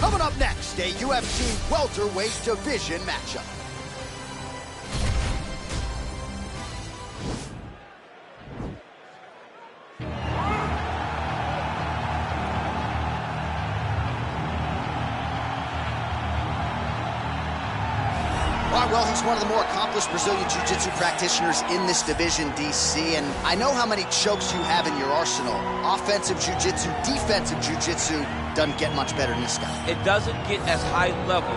Coming up next, a UFC welterweight division matchup. Well, he's one of the more accomplished Brazilian Jiu-Jitsu practitioners in this division, DC, and I know how many chokes you have in your arsenal. Offensive Jiu-Jitsu, defensive Jiu-Jitsu, doesn't get much better than this guy. It doesn't get as high level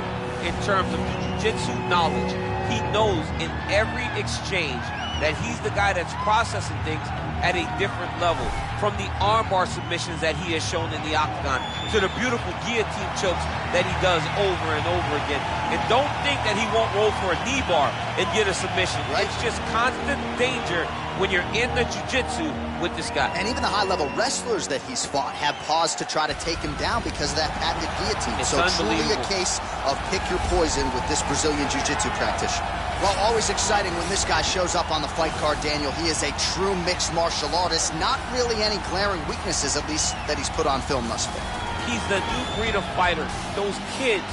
in terms of Jiu-Jitsu knowledge. He knows in every exchange that he's the guy that's processing things at a different level. From the armbar submissions that he has shown in the octagon to the beautiful guillotine chokes that he does over and over again. And don't think that he won't roll for a knee bar and get a submission. Right. It's just constant danger when you're in the jiu-jitsu with this guy. And even the high-level wrestlers that he's fought have paused to try to take him down because of that patented guillotine. It's so truly a case of pick your poison with this Brazilian jiu-jitsu practitioner. Well, always exciting when this guy shows up on the fight card, Daniel. He is a true mixed martial artist. Not really any glaring weaknesses, at least, that he's put on film thus far. He's the new breed of fighter. Those kids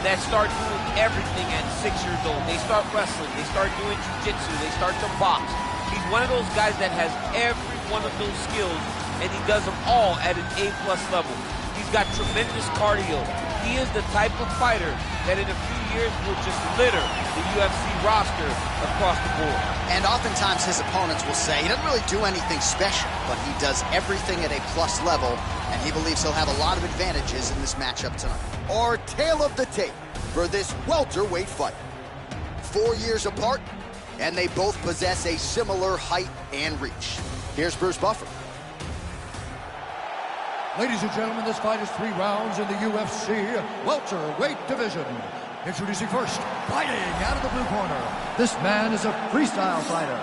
that start doing everything at 6 years old. They start wrestling. They start doing jiu-jitsu. They start to box. He's one of those guys that has every one of those skills, and he does them all at an A+ level. He's got tremendous cardio. He is the type of fighter that in a few years will just litter the UFC roster across the board. And oftentimes his opponents will say he doesn't really do anything special, but he does everything at a plus level, and he believes he'll have a lot of advantages in this matchup tonight. Our tale of the tape for this welterweight fight. 4 years apart, and they both possess a similar height and reach. Here's Bruce Buffer. Ladies and gentlemen, this fight is 3 rounds in the UFC welterweight division. Introducing first, fighting out of the blue corner. This man is a freestyle fighter,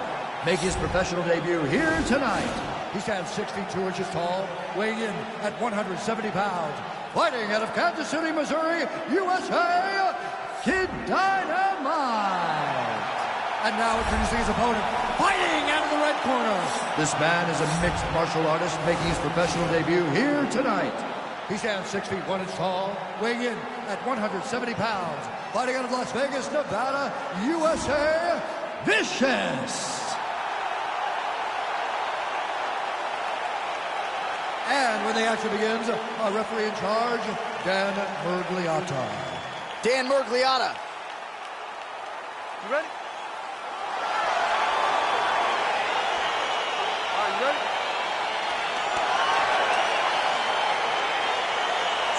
making his professional debut here tonight. He stands 62 inches tall, weighing in at 170 pounds. Fighting out of Kansas City, Missouri, USA, Kid Dynamite. And now introducing his opponent, fighting out of the red corner. This man is a mixed martial artist making his professional debut here tonight. He stands 6 feet 1 inch tall, weighing in at 170 pounds. Fighting out of Las Vegas, Nevada, USA, Vicious. And when the action begins, our referee in charge, Dan Murgliata. Dan Murgliata. You ready?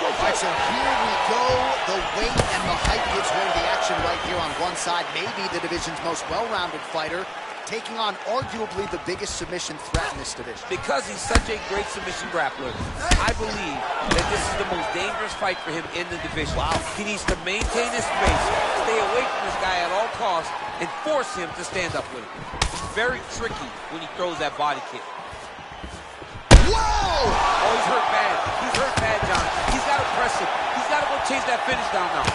All right, so here we go. The weight and the height gives way to the action right here on one side. Maybe the division's most well-rounded fighter, taking on arguably the biggest submission threat in this division. Because he's such a great submission grappler, I believe that this is the most dangerous fight for him in the division. Wow. He needs to maintain his space, stay away from this guy at all costs, and force him to stand up with him. It's very tricky when he throws that body kick. Whoa! Oh, he's hurt bad. He's hurt bad, John. He's got to press him. He's got to go chase that finish down now.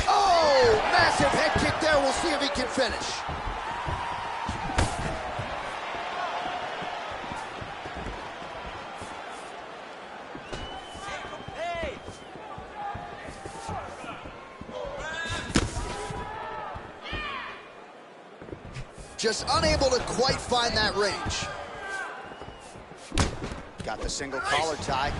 Oh, massive head kick there. We'll see if he can finish. Just unable to quite find that range. Got the single collar tie.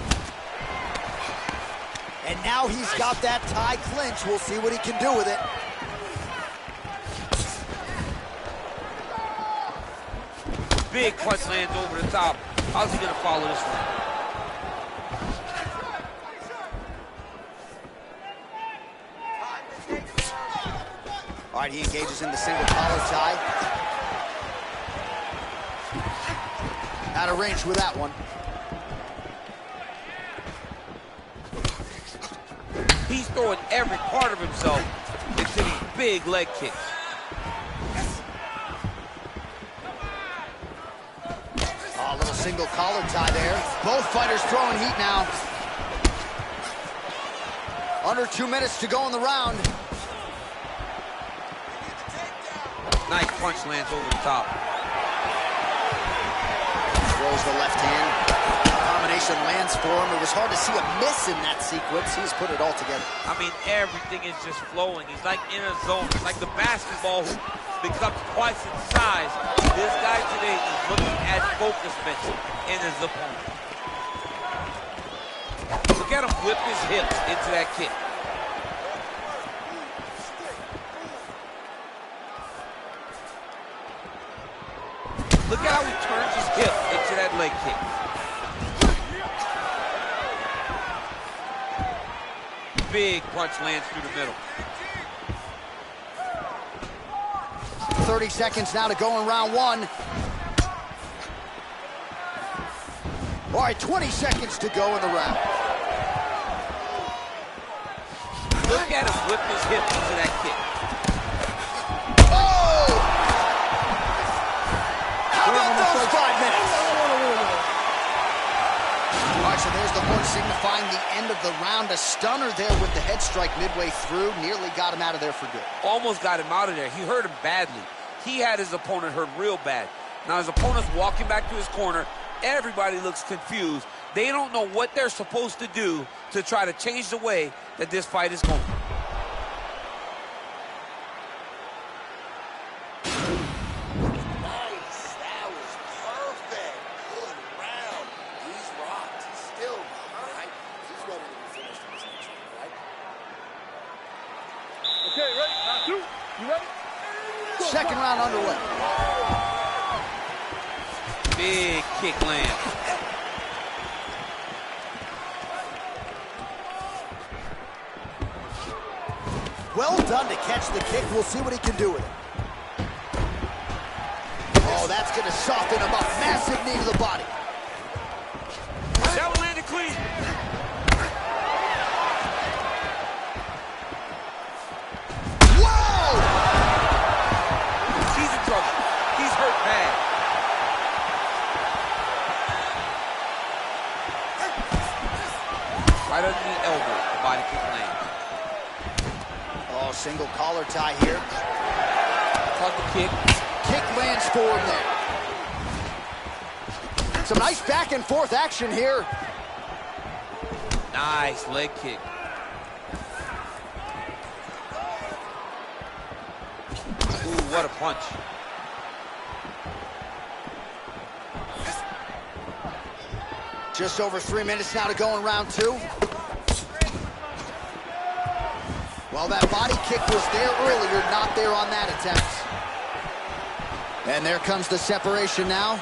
And now he's got that tie clinch. We'll see what he can do with it. Big punch lands over the top. How's he going to follow this one? All right, he engages in the single collar tie. Out of range with that one. He's throwing every part of himself into these big leg kicks. Oh, a little single collar tie there. Both fighters throwing heat now. Under 2 minutes to go in the round. Nice punch lands over the top. Throws the left hand. Combination lands for him. It was hard to see a miss in that sequence. He's put it all together. I mean, everything is just flowing. He's like in a zone. It's like the basketball hoop becomes twice its size. This guy today is looking at focusment in his opponent. Look at him whip his hips into that kick. Look at how he turns his hip into that leg kick. Big punch lands through the middle. 30 seconds now to go in round one. All right, 20 seconds to go in the round. Look at him whip his hip into that kick. Oh! How about those 5 minutes? All right, so there's the horn signifying the end of the round. A stunner there with the head strike midway through. Nearly got him out of there for good. Almost got him out of there. He hurt him badly. He had his opponent hurt real bad. Now his opponent's walking back to his corner. Everybody looks confused. They don't know what they're supposed to do to try to change the way that this fight is going. Nice. That was perfect. Good round. He's rocked. He's still right. He's ready to be finished in this next round, right? Okay, ready? Round two. You ready? Second round underway. Big kick land. Well done to catch the kick. We'll see what he can do with it. Oh, that's going to soften him up. Massive knee to the body. That one landed clean. Whoa! He's in trouble. He's hurt bad. Right under the elbow, the body kick lands. Oh, single collar tie here. Caught the kick. Kick lands for him there. Some nice back and forth action here. Nice leg kick. Ooh, what a punch. Just over 3 minutes now to go in round two. Well, that body kick was there earlier, not there on that attempt. And there comes the separation now.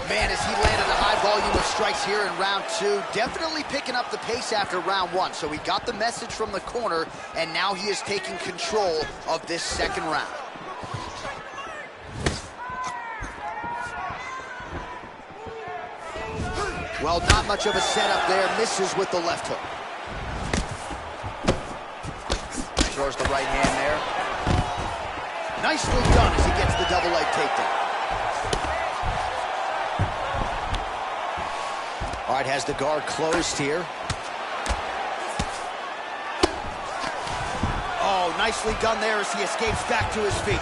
Man, as he landed a high volume of strikes here in round two, definitely picking up the pace after round one. So he got the message from the corner, and now he is taking control of this second round. Well, not much of a setup there. Misses with the left hook. Throws the right hand there. Nicely done as he gets the double leg takedown. All right, has the guard closed here. Oh, nicely done there as he escapes back to his feet.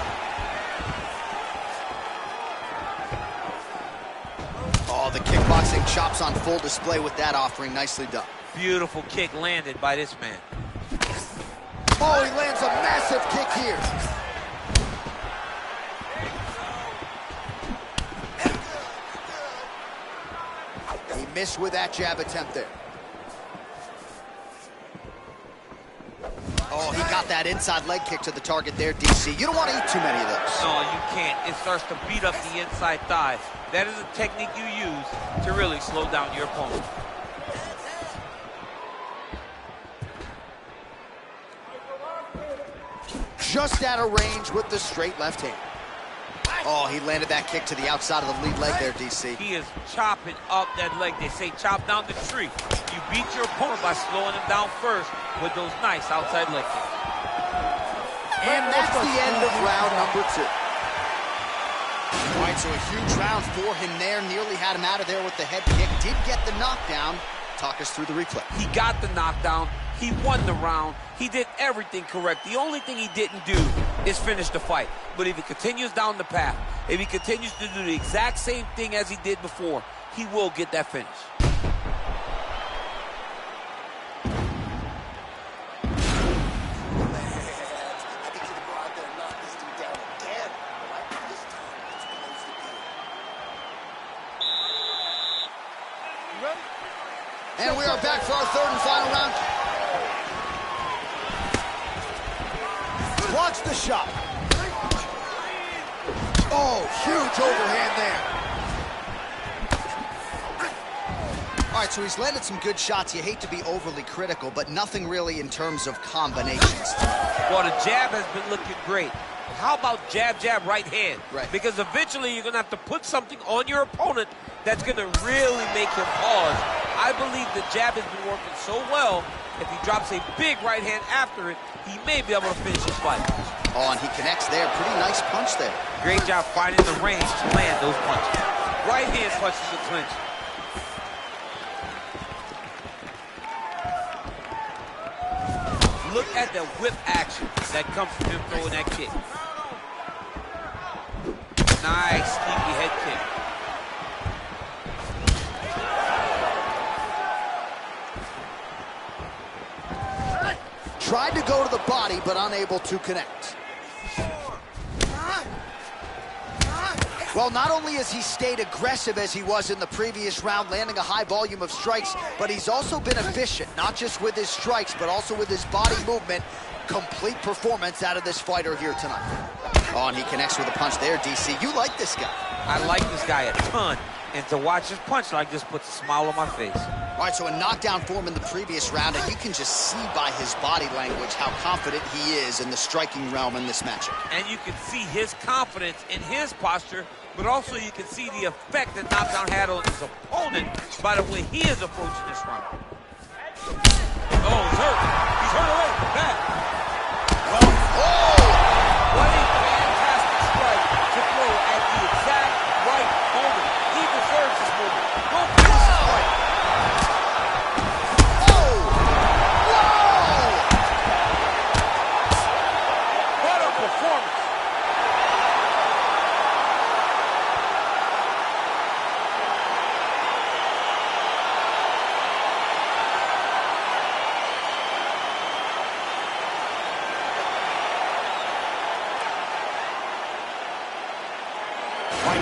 Oh, the kickboxing chops on full display with that offering. Nicely done. Beautiful kick landed by this man. Oh, he lands a massive kick here. He missed with that jab attempt there. Oh, he got that inside leg kick to the target there, DC. You don't want to eat too many of those. No, you can't. It starts to beat up the inside thigh. That is a technique you use to really slow down your opponent. Just out of range with the straight left hand. Oh, he landed that kick to the outside of the lead leg there, DC. He is chopping up that leg. They say chop down the tree. You beat your opponent by slowing him down first with those nice outside leg kicks. And that's the end of round number two. All right, so a huge round for him there. Nearly had him out of there with the head kick. Did get the knockdown. Talk us through the replay. He got the knockdown. He won the round. He did everything correct. The only thing he didn't do is finish the fight. But if he continues down the path, if he continues to do the exact same thing as he did before, he will get that finish. And we are back for our third and final round. Blocks the shot. Oh, huge overhand there. All right, so he's landed some good shots. You hate to be overly critical, but nothing really in terms of combinations. Well, the jab has been looking great. How about jab, jab, right hand? Right. Because eventually you're going to have to put something on your opponent that's going to really make him pause. I believe the jab has been working so well, if he drops a big right hand after it, he may be able to finish his fight. Oh, and he connects there. Pretty nice punch there. Great job finding the range to land those punches. Right hand punches the clinch. Look at the whip action that comes from him throwing that kick. Nice, sneaky head kick. Tried to go to the body, but unable to connect. Well, not only has he stayed aggressive as he was in the previous round, landing a high volume of strikes, but he's also been efficient, not just with his strikes, but also with his body movement. Complete performance out of this fighter here tonight. Oh, and he connects with a punch there, DC. You like this guy. I like this guy a ton, and to watch his punch like this puts a smile on my face. All right, so a knockdown for him in the previous round, and you can just see by his body language how confident he is in the striking realm in this matchup. And you can see his confidence in his posture, but also you can see the effect that knockdown had on his opponent by the way he is approaching this round. Oh, he's hurt. He's hurt already. Bad. Oh! What a fantastic strike to throw at the exact right moment. He deserves this moment. Go finish this fight. Oh! Whoa! What a performance.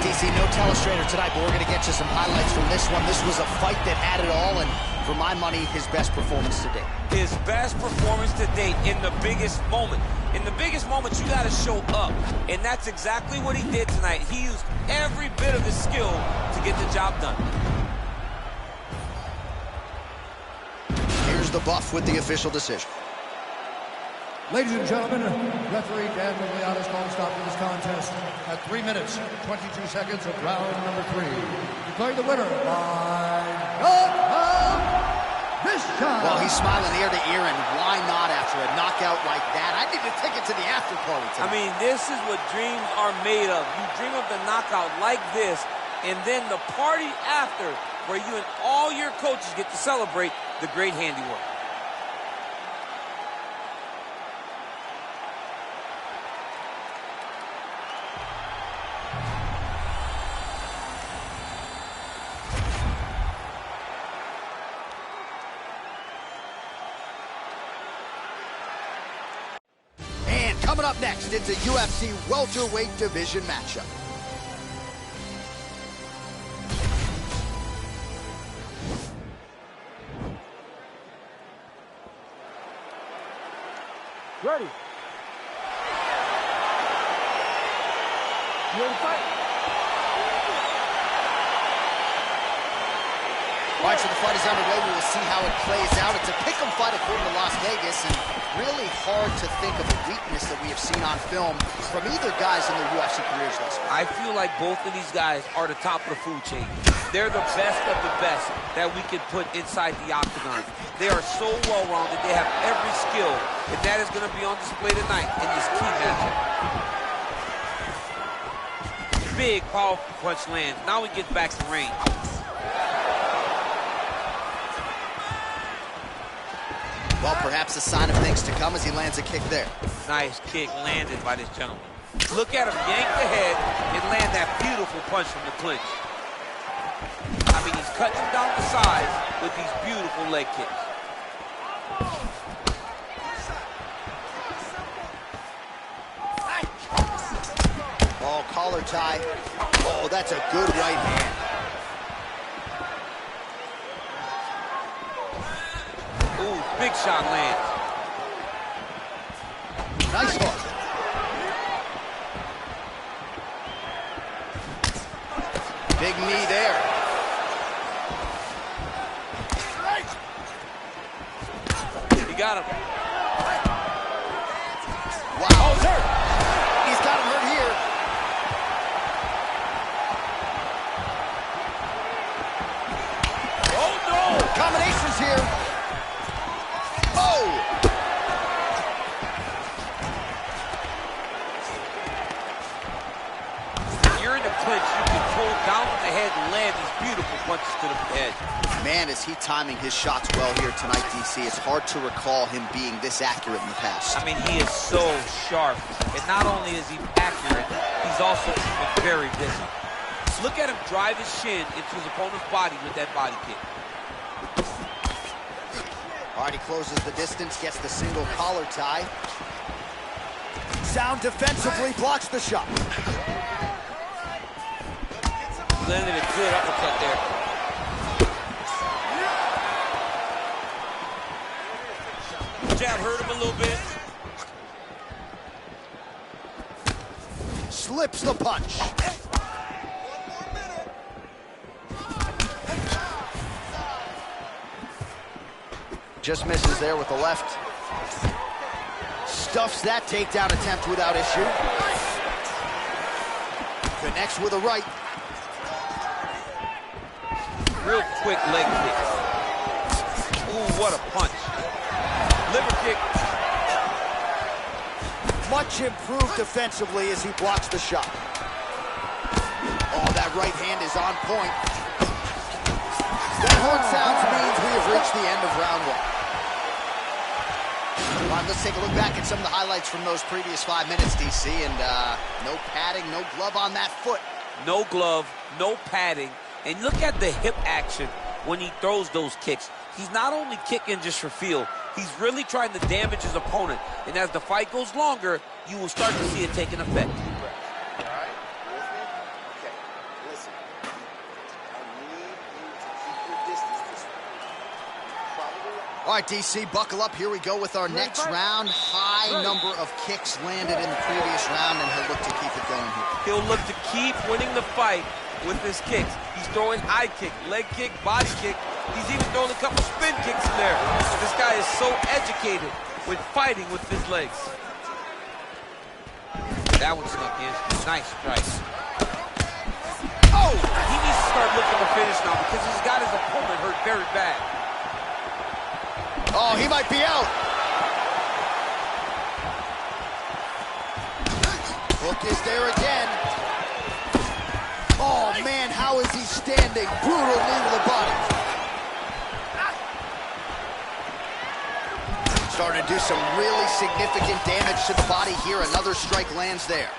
DC, no telestrator tonight, but we're going to get you some highlights from this one. This was a fight that had it all, and for my money, his best performance to date. His best performance to date in the biggest moment. In the biggest moments, you got to show up, and that's exactly what he did tonight. He used every bit of his skill to get the job done. Here's the buff with the official decision. Ladies and gentlemen, referee Dan Migliana's called stop to this contest at 3 minutes, 22 seconds of round number 3. Declaring the winner by knockout, this time. Well, he's smiling ear to ear, and why not after a knockout like that? I need a ticket to the after party tonight. I mean, this is what dreams are made of. You dream of the knockout like this, and then the party after, where you and all your coaches get to celebrate the great handiwork. Coming up next, it's a UFC welterweight division matchup. Ready. You ready to fight? All right, so the fight is underway. We will see how it plays out. It's a pick'em fight according to Las Vegas, and really hard to think of a weakness that we have seen on film from either guys in their UFC careers thus far. I feel like both of these guys are the top of the food chain. They're the best of the best that we can put inside the octagon. They are so well-rounded. They have every skill, and that is going to be on display tonight in this key matchup. Big, powerful punch lands. Now he gets back some range. Well, perhaps a sign of things to come as he lands a kick there. Nice kick landed by this gentleman. Look at him yank the head and land that beautiful punch from the clinch. I mean, he's cutting down the sides with these beautiful leg kicks. Oh, collar tie. Oh, that's a good right hand. Ooh, big shot lands. Nice hook. Big knee there. He got him. Wow. Oh, he's hurt. He's got him hurt here. Oh, no. Combinations here. Oh. You're in the clinch. You can pull down on the head and land these beautiful punches to the head. Man, is he timing his shots well here tonight, DC. It's hard to recall him being this accurate in the past. I mean, he is so sharp. And not only is he accurate, he's also very busy. Look at him drive his shin into his opponent's body with that body kick. All right, he closes the distance, gets the single collar tie. Sound defensively, blocks the shot. Landed a good uppercut there. Jab hurt him a little bit. Slips the punch. Just misses there with the left. Stuffs that takedown attempt without issue. Connects with a right. Real quick leg kick. Ooh, what a punch. Liver kick. Much improved defensively as he blocks the shot. Oh, that right hand is on point. That horn sounds means we have reached the end of round one. All right, let's take a look back at some of the highlights from those previous 5 minutes, DC, and no padding, no glove on that foot. No glove, no padding. And look at the hip action when he throws those kicks. He's not only kicking just for feel, he's really trying to damage his opponent. And as the fight goes longer, you will start to see it taking effect. All right, DC, buckle up. Here we go with our next round. High number of kicks landed in the previous round, and he'll look to keep it going here. He'll look to keep winning the fight with his kicks. He's throwing high kick, leg kick, body kick. He's even throwing a couple spin kicks in there. This guy is so educated with fighting with his legs. That one snuck in. Nice strike. Oh! He needs to start looking to finish now because he's got his opponent hurt very bad. Oh, he might be out. Hook is there again. Oh, man, how is he standing? Brutal knee to the body. Starting to do some really significant damage to the body here. Another strike lands there.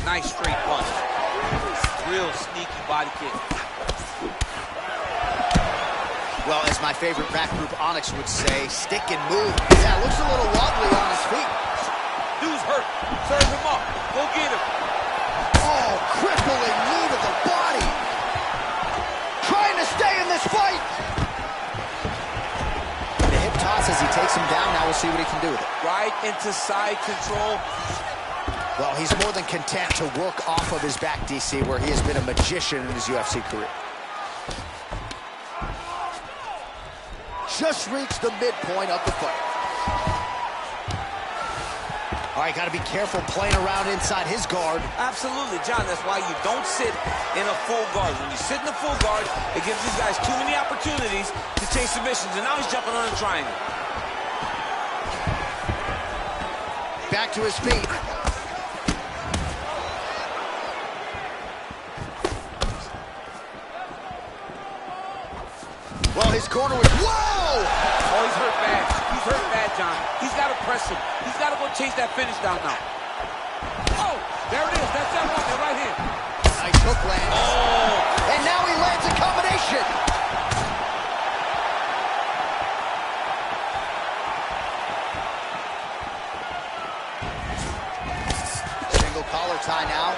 Nice straight punch. Real sneaky body kick. Well, as my favorite back group Onyx would say, stick and move. Yeah, looks a little wobbly on his feet. Dude's hurt. Serve him up. Go get him. Oh, crippling knee to the body. Trying to stay in this fight. The hip toss as he takes him down. Now we'll see what he can do with it. Right into side control. Well, he's more than content to work off of his back, DC, where he has been a magician in his UFC career. Just reached the midpoint of the fight. All right, got to be careful playing around inside his guard. Absolutely, John. That's why you don't sit in a full guard. When you sit in a full guard, it gives these guys too many opportunities to chase submissions. And now he's jumping on a triangle. Back to his feet. his corner with, whoa! Oh, he's hurt bad. He's hurt bad, John. He's got to press him. He's got to go chase that finish down now. Oh, there it is. That's that one, that right hand. Nice hook land. Oh. And now he lands a combination. Single collar tie now.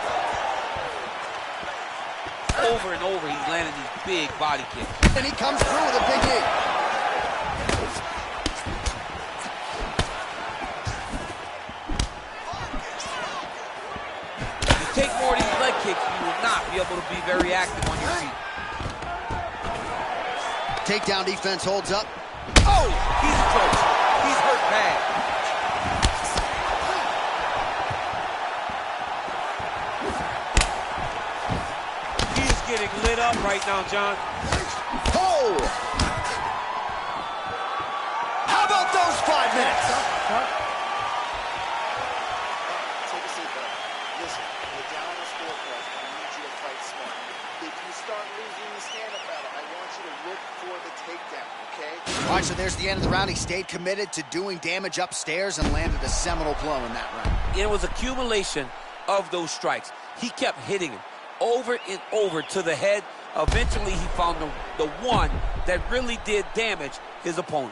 Over and over, he's landing these big body kicks. And he comes through with a big knee. You take more of these leg kicks, you will not be able to be very active on your feet. Takedown defense holds up. Oh, he's close. He's hurt bad. Getting lit up right now, John. Oh! How about those 5 minutes? Take a seat, bro. Listen, you're down on the scorecard. I need you to fight smart. If you start losing the stand-up battle, I want you to look for the takedown, okay? All right, so there's the end of the round. He stayed committed to doing damage upstairs and landed a seminal blow in that round. It was accumulation of those strikes. He kept hitting him over and over to the head. Eventually, he found the one that really did damage his opponent.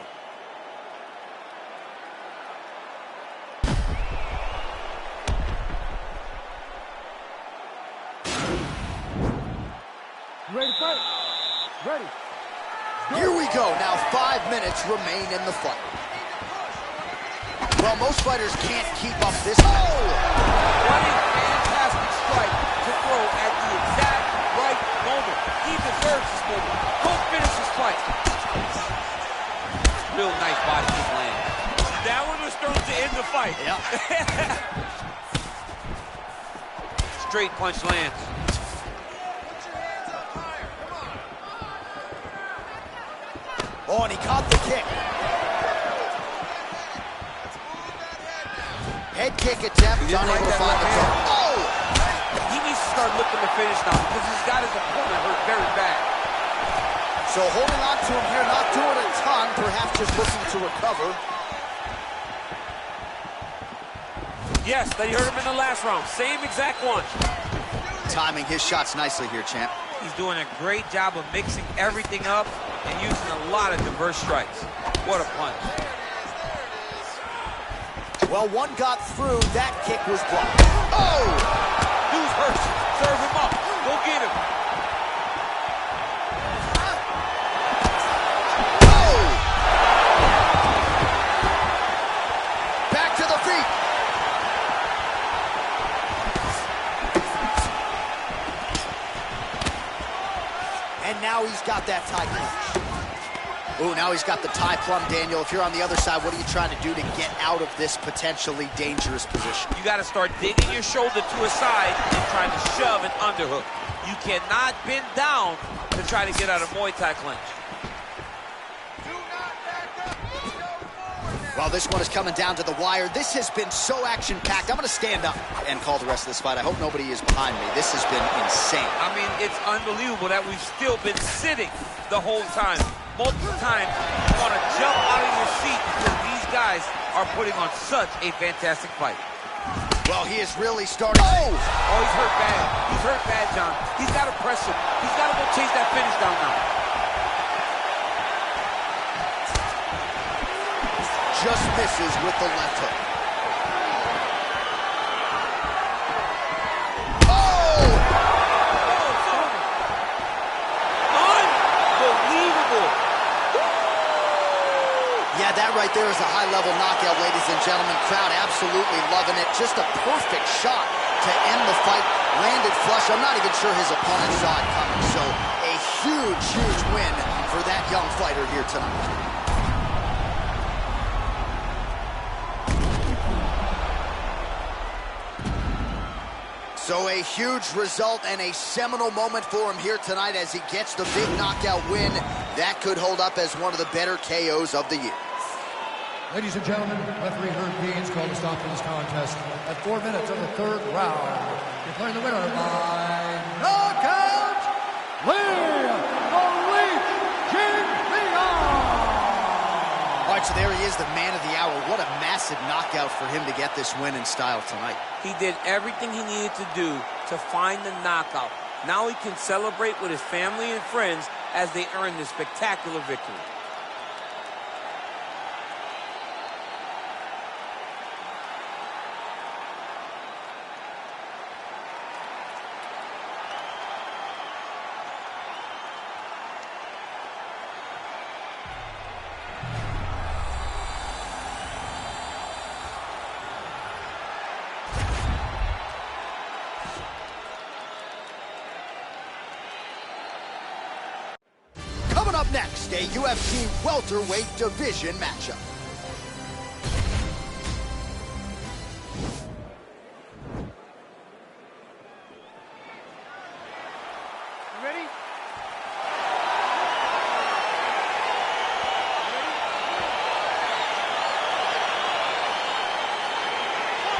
Ready to fight? Ready. Here we go. Now 5 minutes remain in the fight. Well, most fighters can't keep up this. Oh! What a fantastic strike to throw at the exact right moment. He deserves this moment. Go finish his fight. Real nice body kick land. That one was thrown to end the fight. Yep. Straight punch lands. Oh, and he caught the kick. Head kick attempt, unable to find the top. Oh! He needs to start looking to finish now because he's got his opponent hurt very bad. So holding on to him here, not doing a ton, perhaps just looking to recover. Yes, they hurt him in the last round. Same exact one. Timing his shots nicely here, champ. He's doing a great job of mixing everything up and using a lot of diverse strikes. What a punch. Well, one got through. That kick was blocked. Oh! Dude's hurt. Serve him up. Go get him. Oh! Back to the feet. And now he's got that tie clutch. Ooh, now he's got the tie plum, Daniel. If you're on the other side, what are you trying to do to get out of this potentially dangerous position? You got to start digging your shoulder to a side and trying to shove an underhook. You cannot bend down to try to get out of Muay Thai clinch. Well, this one is coming down to the wire. This has been so action-packed. I'm going to stand up and call the rest of this fight. I hope nobody is behind me. This has been insane. I mean, it's unbelievable that we've still been sitting the whole time. Multiple times, you want to jump out of your seat because these guys are putting on such a fantastic fight. Well, he is really starting. Oh! Oh, he's hurt bad. He's hurt bad, John. He's got to press him. He's got to go chase that finish down now. Just misses with the left hook. Oh! Unbelievable. Yeah, that right there is a high-level knockout, ladies and gentlemen. Crowd absolutely loving it. Just a perfect shot to end the fight. Landed flush. I'm not even sure his opponent saw it coming. So a huge, huge win for that young fighter here tonight. So a huge result and a seminal moment for him here tonight as he gets the big knockout win. That could hold up as one of the better KOs of the year. Ladies and gentlemen, referee Herb Dean's called to stop for this contest at 4 minutes of the third round. Declaring the winner by knockout, Jingliang. So there he is, the man of the hour. What a massive knockout for him to get this win in style tonight. He did everything he needed to do to find the knockout. Now he can celebrate with his family and friends as they earn this spectacular victory. Coming up next, a UFC welterweight division matchup. You ready?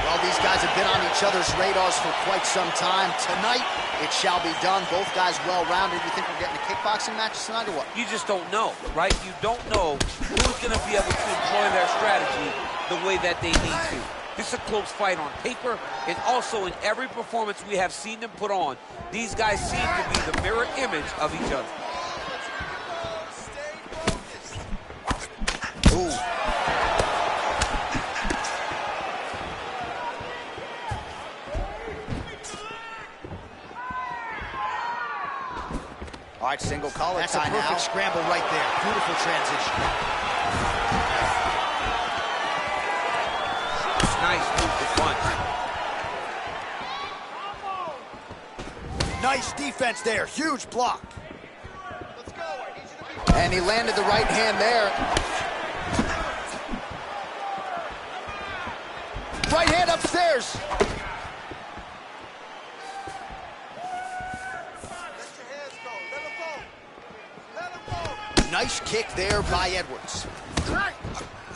Well, these guys have been on each other's radars for quite some time. Tonight, it shall be done. Both guys well-rounded. You think we're getting a kickboxing match tonight or what? You just don't know, right? You don't know who's going to be able to employ their strategy the way that they need to. This is a close fight on paper, and also in every performance we have seen them put on, these guys seem to be the mirror image of each other. Ooh. All right, single collar tie now. That's a perfect scramble right there. Beautiful transition. Nice move to punch. Nice defense there. Huge block. And he landed the right hand there. Right hand upstairs. Nice kick there by Edwards.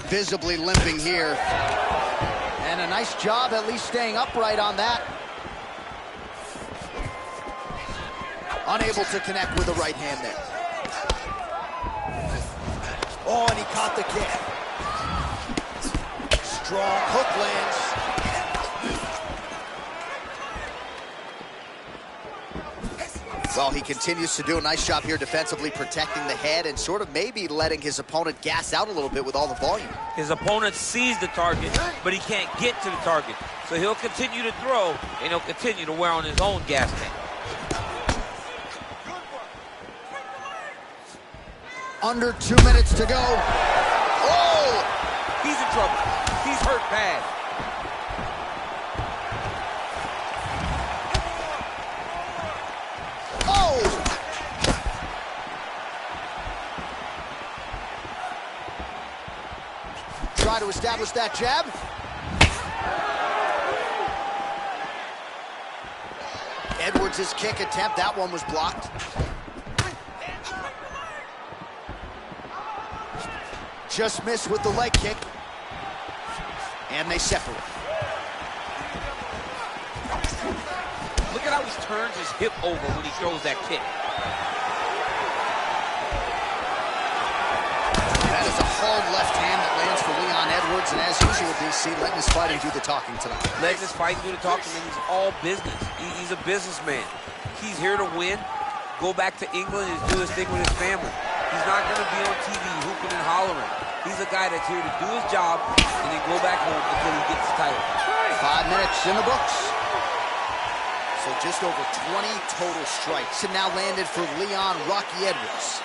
Visibly limping here. And a nice job at least staying upright on that. Unable to connect with the right hand there. Oh, and he caught the kick. Strong hook lands. Well, he continues to do a nice job here defensively, protecting the head and sort of maybe letting his opponent gas out a little bit with all the volume. His opponent sees the target, but he can't get to the target. So he'll continue to throw, and he'll continue to wear on his own gas tank. Under 2 minutes to go. Oh! He's in trouble. He's hurt bad. Try to establish that jab. Edwards' kick attempt, that one was blocked. Just missed with the leg kick. And they separate. Look at how he turns his hip over when he throws that kick. That is a hard left hand that lands for Leon Edwards, and as usual, DC, letting his fighting do the talking tonight. Letting his fighting do the talking, and he's all business. He's a businessman. He's here to win, go back to England and do his thing with his family. He's not going to be on TV hooping and hollering. He's a guy that's here to do his job and then go back home until he gets the title. 5 minutes in the books. So just over 20 total strikes have now landed for Leon Rocky Edwards.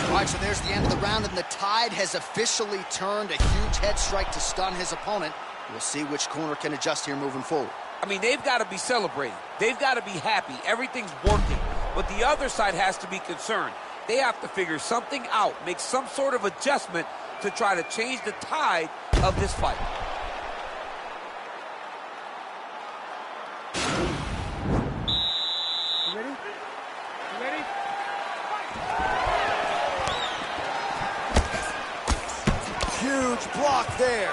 All right, so there's the end of the round, and the tide has officially turned. A huge head strike to stun his opponent. We'll see which corner can adjust here moving forward. I mean, they've got to be celebrating. They've got to be happy. Everything's working. But the other side has to be concerned. They have to figure something out, make some sort of adjustment to try to change the tide of this fight. You ready? You ready? Huge block there.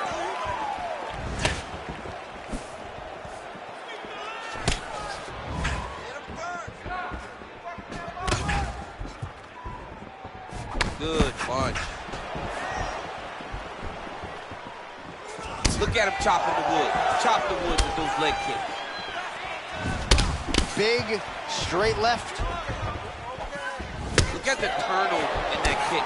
Good punch. Look at him chopping the wood. Chop the wood with those leg kicks. Big, straight left. Look at the turnover in that kick.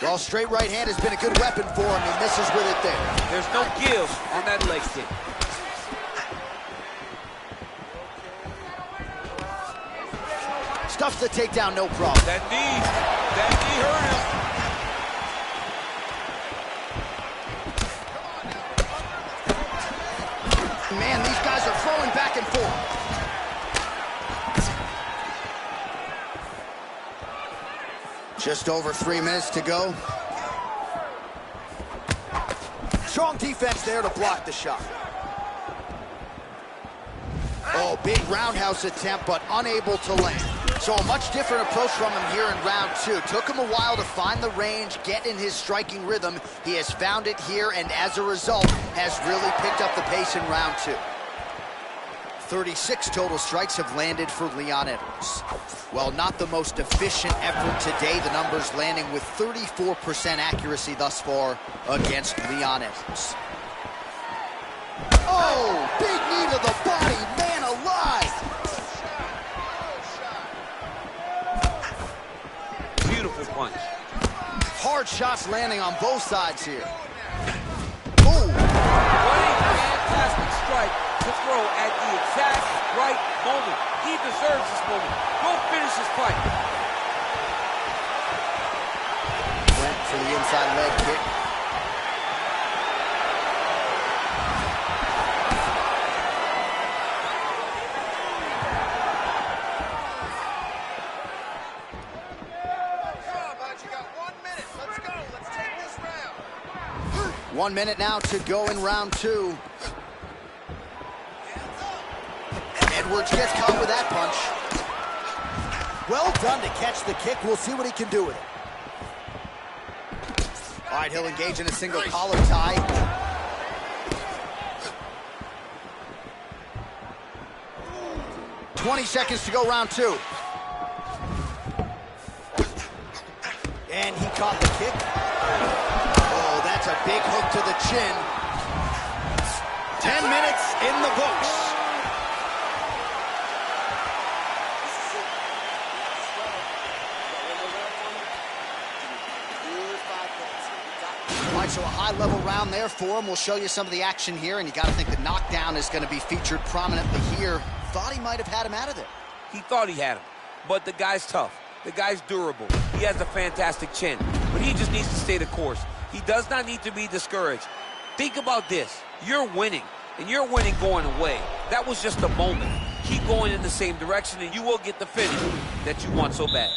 Well, straight right hand has been a good weapon for him. He misses with it there. There's no give on that leg kick. Stuffs the takedown, no problem. That knee hurt him. Man, these guys are throwing back and forth. Just over 3 minutes to go. Strong defense there to block the shot. Oh, big roundhouse attempt, but unable to land. So a much different approach from him here in round 2. Took him a while to find the range, get in his striking rhythm. He has found it here, and as a result, has really picked up the pace in round 2. 36 total strikes have landed for Leon Edwards. Well, not the most efficient effort today. The numbers landing with 34% accuracy thus far against Leon Edwards. Oh, big knee to the body, man alive! Beautiful punch. Hard shots landing on both sides here. Ooh. What a fantastic strike to throw at the exact right moment. He deserves this moment. Go finish his fight. Went for the inside leg kick. Come on, bud, you got 1 minute. Let's go. Let's take this round. 1 minute now to go in round 2. Edwards gets caught with that punch. Well done to catch the kick. We'll see what he can do with it. All right, he'll engage in a single collar tie. "20 seconds to go, round 2. And he caught the kick. Oh, that's a big hook to the chin. 10 minutes in the books. All right, so a high-level round there for him. We'll show you some of the action here, and you got to think the knockdown is going to be featured prominently here. Thought he might have had him out of there. He thought he had him, but the guy's tough. The guy's durable. He has a fantastic chin, but he just needs to stay the course. He does not need to be discouraged. Think about this. You're winning, and you're winning going away. That was just a moment. Keep going in the same direction, and you will get the finish that you want so bad.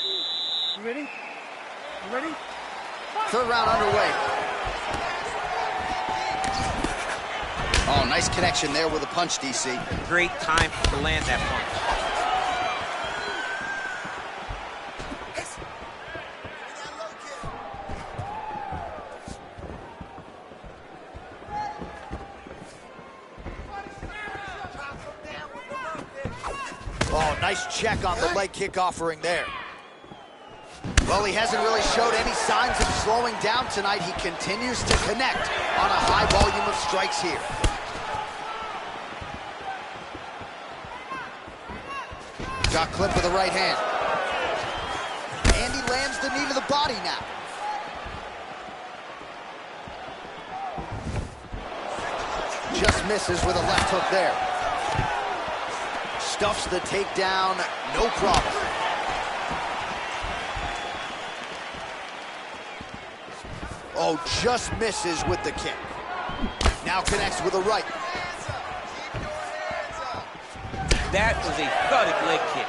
You ready? You ready? Third round underway. Oh, nice connection there with a punch, DC. Great time to land that punch. Oh, nice check on the leg kick offering there. Well, he hasn't really showed any signs of slowing down tonight. He continues to connect on a high volume of strikes here. Got clipped with the right hand. And he lands the knee to the body now. Just misses with a left hook there. Stuffs the takedown, no problem. Oh, just misses with the kick. Now connects with a right. That was a thudded leg kick.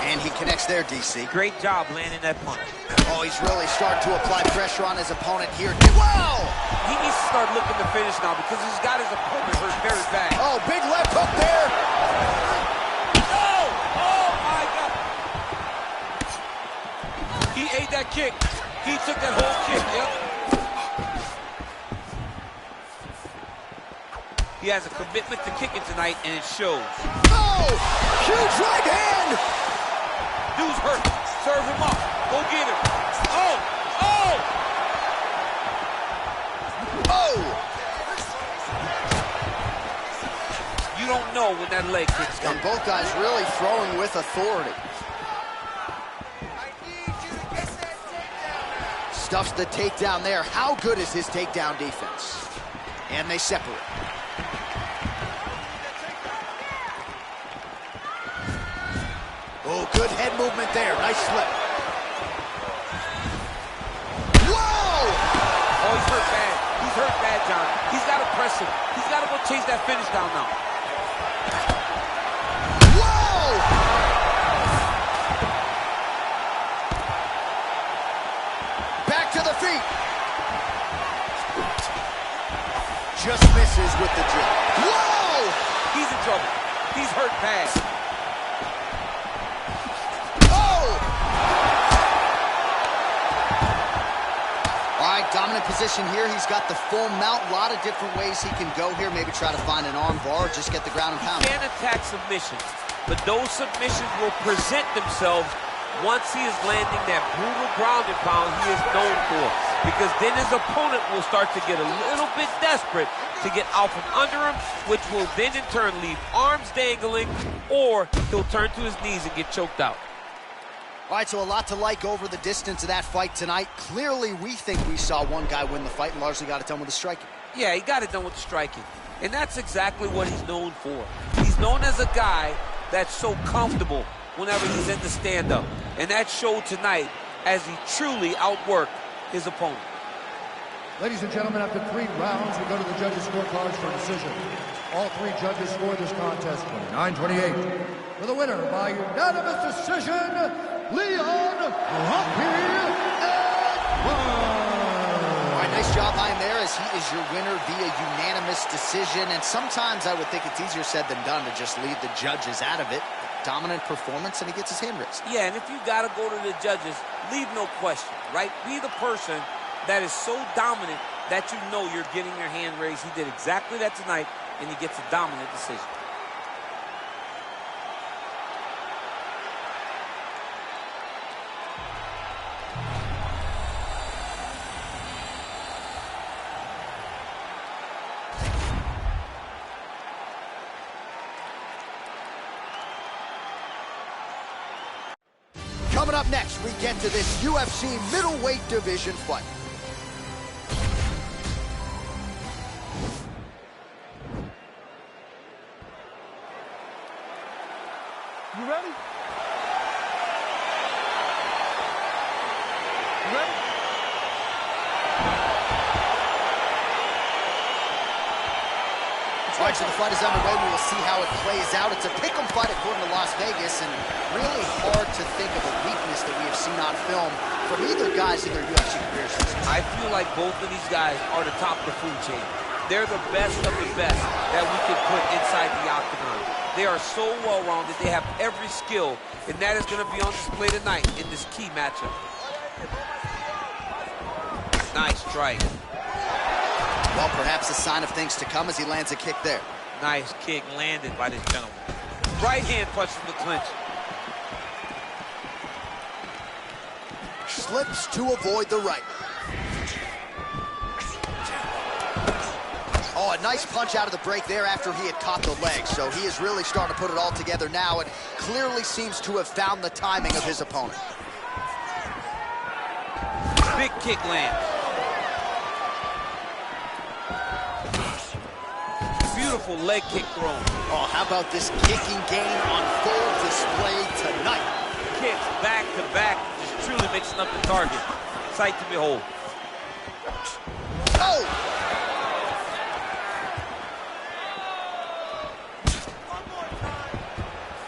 And he connects there, DC. Great job landing that punch. Oh, he's really starting to apply pressure on his opponent here. Wow! He needs to start looking to finish now because he's got his opponent hurt very bad. Oh, big left hook there. Oh! Oh, my God. He ate that kick. He took that whole kick, yep. He has a commitment to kicking tonight, and it shows. Oh! Huge right hand! Dude's hurt. Serve him up. Go get him. Oh! Oh! Oh! You don't know when that leg kick's coming. And both guys really throwing with authority. Stuffs the takedown there. How good is his takedown defense? And they separate. Oh, good head movement there. Nice slip. Whoa! Oh, he's hurt bad. He's hurt bad, John. He's got to press him. He's got to go chase that finish down now. Whoa! Back to the feet. Just misses with the jab. Whoa! He's in trouble. He's hurt bad. Dominant position here. He's got the full mount. A lot of different ways he can go here. Maybe try to find an arm bar or just get the ground and pound. He can attack submissions, but those submissions will present themselves once he is landing that brutal ground and pound he is known for. Because then his opponent will start to get a little bit desperate to get out from under him, which will then in turn leave arms dangling, or he'll turn to his knees and get choked out. All right, so a lot to like over the distance of that fight tonight. Clearly, we think we saw one guy win the fight and largely got it done with the striking. Yeah, he got it done with the striking. And that's exactly what he's known for. He's known as a guy that's so comfortable whenever he's in the stand-up. And that showed tonight as he truly outworked his opponent. Ladies and gentlemen, after 3 rounds, we go to the judges' scorecards for decision. All 3 judges scored this contest 29-28. For the winner by unanimous decision, Leon Rocky All right, nice job by him there as he is your winner via unanimous decision. And sometimes I would think it's easier said than done to just leave the judges out of it. Dominant performance, and he gets his hand raised. Yeah, and if you got to go to the judges, leave no question, right? Be the person that is so dominant that you know you're getting your hand raised. He did exactly that tonight, and he gets a dominant decision. Coming up next, we get to this UFC middleweight division fight. You ready? You ready? All right, so the fight is underway. We will see how it plays out. It's a pick'em fight according to Las Vegas, and really hard to think of a weakness that we have seen on film from either guys in their UFC careers. I feel like both of these guys are the top of the food chain. They're the best of the best that we can put inside the octagon. They are so well-rounded. They have every skill, and that is going to be on display tonight in this key matchup. Nice strike. Well, perhaps a sign of things to come as he lands a kick there. Nice kick landed by this gentleman. Right hand punch from the clinch. Slips to avoid the right. Oh, a nice punch out of the break there after he had caught the leg. So he is really starting to put it all together now and clearly seems to have found the timing of his opponent. Big kick lands. Beautiful leg kick thrown. Oh, how about this kicking game on full display tonight? Kicks back to back, just truly mixing up the target. Sight to behold. Oh!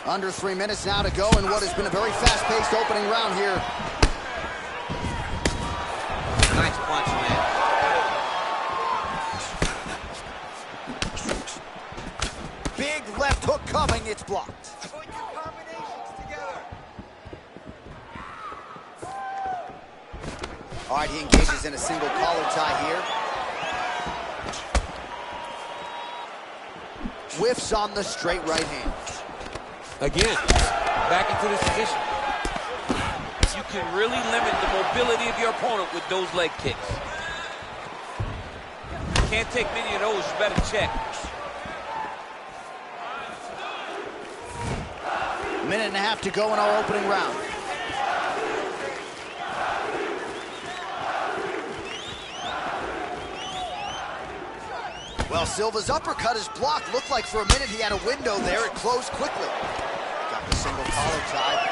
Under 3 minutes now to go in what has been a very fast-paced opening round here. Nice punch, man. Big left hook coming, it's blocked. Put your combinations together. All right, he engages in a single collar tie here. whiffs on the straight right hand. Again, back into this position. You can really limit the mobility of your opponent with those leg kicks. Can't take many of those, you better check. Minute and a half to go in our opening round. Well, Silva's uppercut is blocked. Looked like for a minute he had a window there. It closed quickly. Got the single collar tie.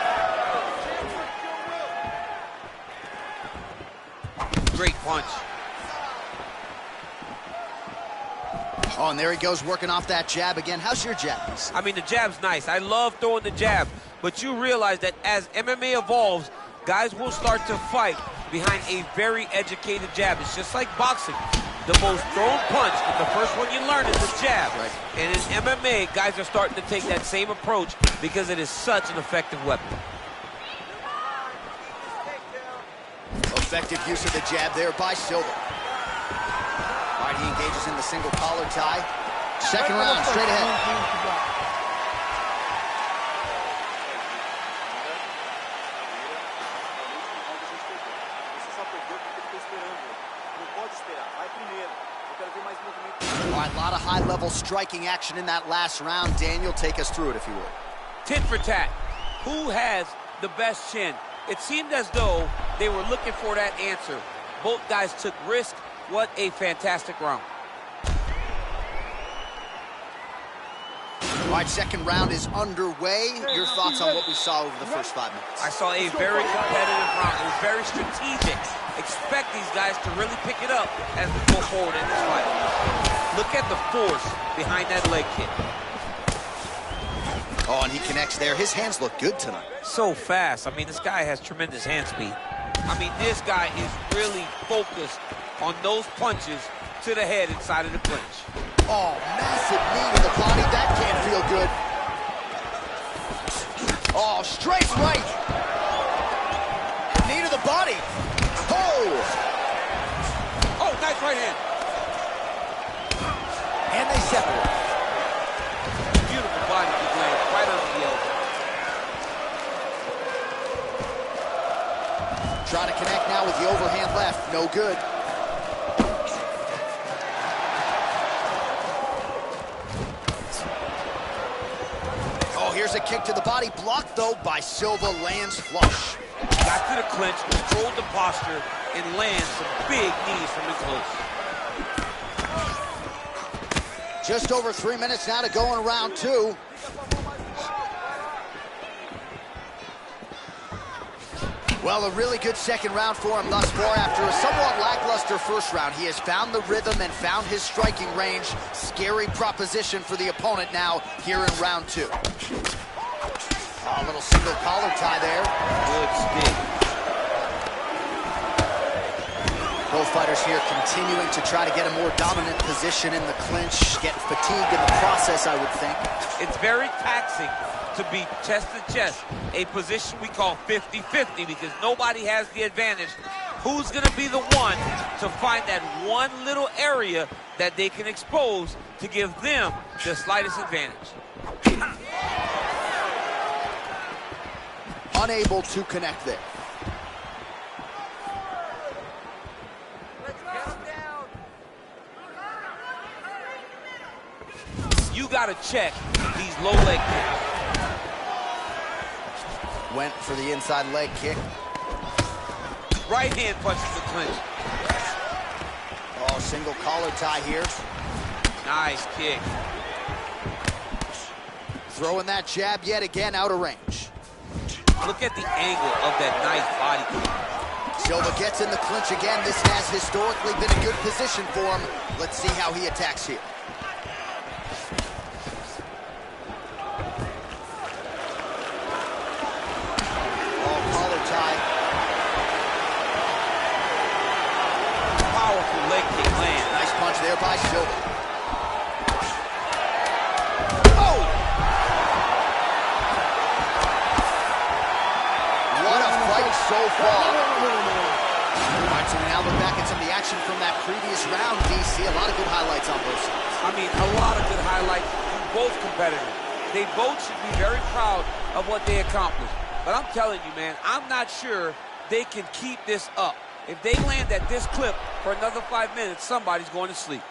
Great punch. Oh, and there he goes working off that jab again. How's your jab? I mean, the jab's nice. I love throwing the jab. But you realize that as MMA evolves, guys will start to fight behind a very educated jab. It's just like boxing. The most thrown punch, and the first one you learn is the jab. Right. And in MMA, guys are starting to take that same approach because it is such an effective weapon. Effective use of the jab there by Silva. All right, he engages in the single collar tie. Second round, straight ahead. All right, a lot of high-level striking action in that last round. Daniel, take us through it, if you would. Tit for tat. Who has the best chin? It seemed as though they were looking for that answer. Both guys took risk. What a fantastic round. All right, second round is underway. Your thoughts on what we saw over the first 5 minutes? I saw a very competitive round. It was very strategic. Expect these guys to really pick it up as we go forward in this fight. Look at the force behind that leg kick. Oh, and he connects there. His hands look good tonight. So fast. I mean, this guy has tremendous hand speed. I mean, this guy is really focused on those punches to the head inside of the clinch. Oh, massive knee to the body. That can't feel good. Oh, straight right. Knee to the body. Oh! Oh, nice right hand. And they separate. Beautiful body kick land right under the elbow. Try to connect now with the overhand left. No good. Oh, here's a kick to the body. Blocked, though, by Silva. Lands flush. Got to the clinch, controlled the posture, and lands some big knees from the close. Just over 3 minutes now to go in round two. Well, a really good second round for him thus far. After a somewhat lackluster first round, he has found the rhythm and found his striking range. Scary proposition for the opponent now here in round two. Oh, a little single collar tie there. Good stick. Both fighters here continuing to try to get a more dominant position in the clinch, getting fatigued in the process, I would think. It's very taxing to be chest to chest, a position we call 50-50 because nobody has the advantage. Who's going to be the one to find that one little area that they can expose to give them the slightest advantage? Unable to connect there. You got to check these low leg kicks. Went for the inside leg kick. Right hand punches the clinch. Oh, single collar tie here. Nice kick. Throwing that jab yet again out of range. Look at the angle of that nice body kick. Silva gets in the clinch again. This has historically been a good position for him. Let's see how he attacks here. There by Silva. Oh! What a fight so far. All right, so we now look back at some of the action from that previous round, DC. A lot of good highlights on both sides. I mean, a lot of good highlights. You both competitors. They both should be very proud of what they accomplished. But I'm telling you, man, I'm not sure they can keep this up. If they land at this clip for another 5 minutes, somebody's going to sleep.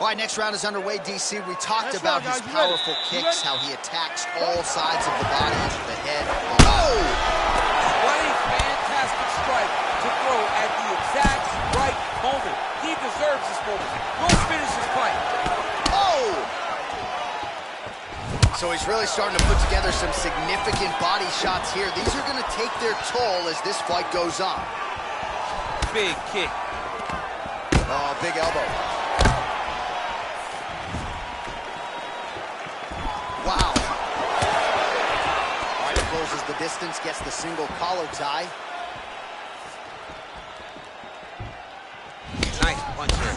All right, next round is underway, DC. We talked about his powerful kicks, how he attacks all sides of the body, the head. Oh! What a fantastic strike to throw at the exact right moment. He deserves this moment. Go finish his fight. Oh! So he's really starting to put together some significant body shots here. These are going to take their toll as this fight goes on. Big kick. Oh, big elbow. Wow. All right, he closes the distance, gets the single collar tie. Nice punch here.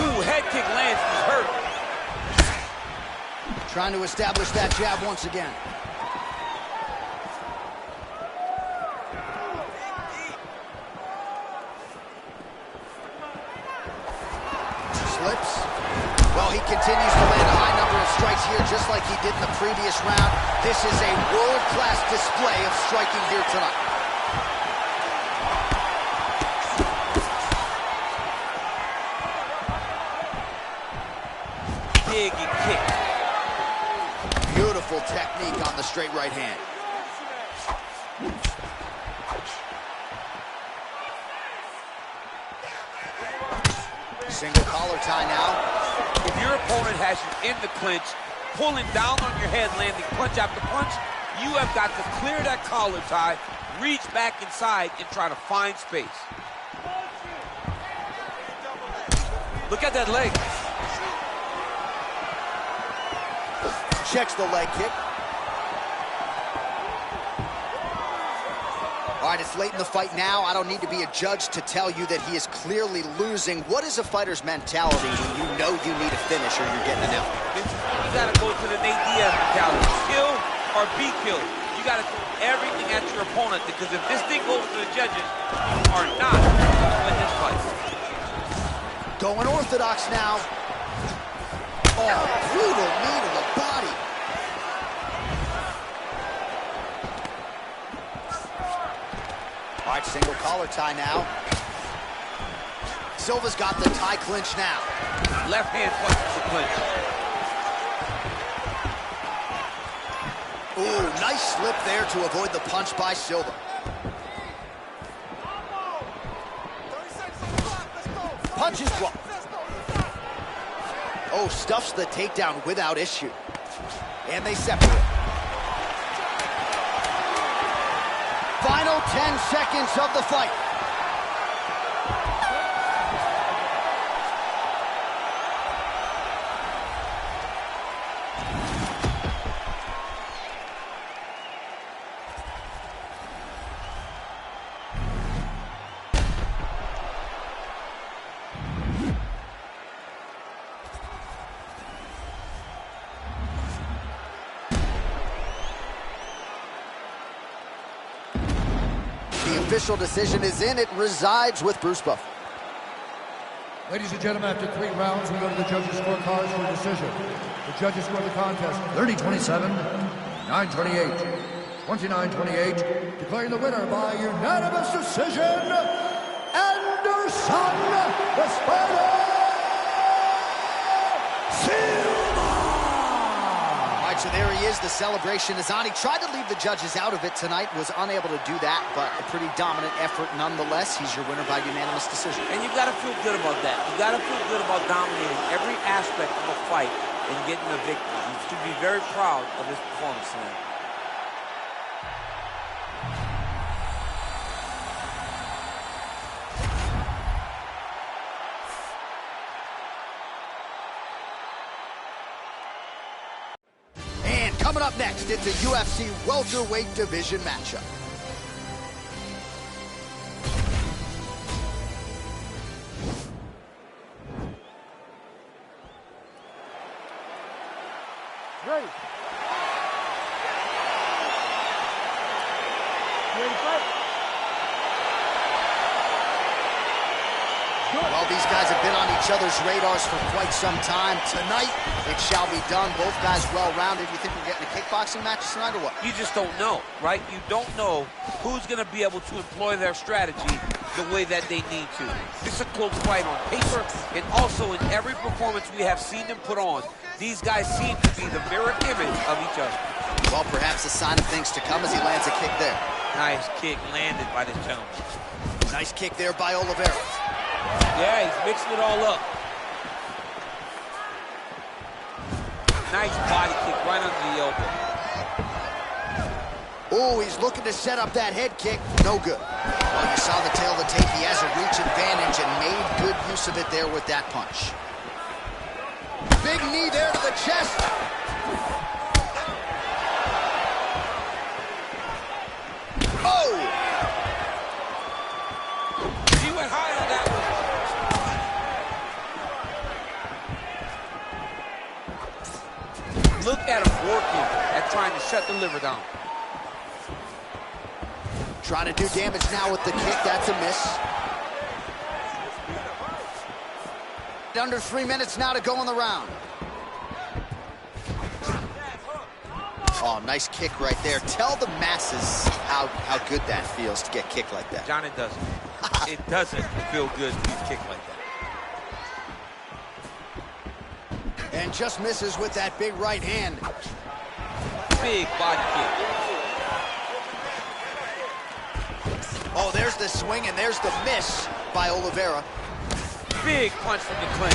Ooh, head kick lands, he's hurt. Trying to establish that jab once again. Slips. Well, he continues to land a high number of strikes here, just like he did in the previous round. This is a world-class display of striking here tonight. Big kick. Beautiful technique on the straight right hand. Single collar tie now. If your opponent has you in the clinch, pulling down on your head, landing punch after punch, you have got to clear that collar tie, reach back inside, and try to find space. Look at that leg. Checks the leg kick. All right, it's late in the fight now. I don't need to be a judge to tell you that he is clearly losing. What is a fighter's mentality when you know you need a finish or you're getting an out? You got to go to the Nate Diaz mentality. Kill or be killed. You got to throw everything at your opponent, because if this thing goes to the judges, you are not going to win this fight. Going orthodox now. Oh, brutal knee to the body. All right, single collar tie now. Silva's got the tie clinch now. Left hand punches the clinch. Ooh, nice slip there to avoid the punch by Silva. Punches blocked. Oh, stuffs the takedown without issue. And they separate. Final 10 seconds of the fight. The official decision is in. It resides with Bruce Buff. Ladies and gentlemen, after 3 rounds, we go to the judges' scorecards for a decision. The judges scored the contest 30-27, 9-28, 29-28, declaring the winner by unanimous decision, Henderson, the Spider Silva! All right, so there he is. The celebration is on. He tried to leave the judges out of it tonight, was unable to do that, but a pretty dominant effort nonetheless. He's your winner by unanimous decision. And you've got to feel good about that. You've got to feel good about dominating every aspect of a fight and getting a victory. You should be very proud of his performance tonight. Coming up next, it's a UFC welterweight division matchup. Ready. Ready to fight? Well, these guys have been on each other's radars for quite some time. Tonight, it shall be done. Both guys well-rounded. You think we're getting a kickboxing match tonight or what? You just don't know, right? You don't know who's going to be able to employ their strategy the way that they need to. This is a close fight on paper, and also in every performance we have seen them put on, these guys seem to be the mirror image of each other. Well, perhaps a sign of things to come as he lands a kick there. Nice kick landed by this gentleman. Nice kick there by Oliveira. Yeah, he's mixing it all up. Nice body kick right under the elbow. Oh, he's looking to set up that head kick. No good. Well, you saw the tail of the tape. He has a reach advantage and made good use of it there with that punch. Big knee there to the chest. Oh! He went high on that one. Look at him working at trying to shut the liver down. Trying to do damage now with the kick. That's a miss. Under 3 minutes now to go in the round. Oh, nice kick right there. Tell the masses how good that feels to get kicked like that. John, it doesn't. It doesn't feel good to get kicked like that. And just misses with that big right hand. Big body kick. Oh, there's the swing and there's the miss by Oliveira. Big punch from the clinch.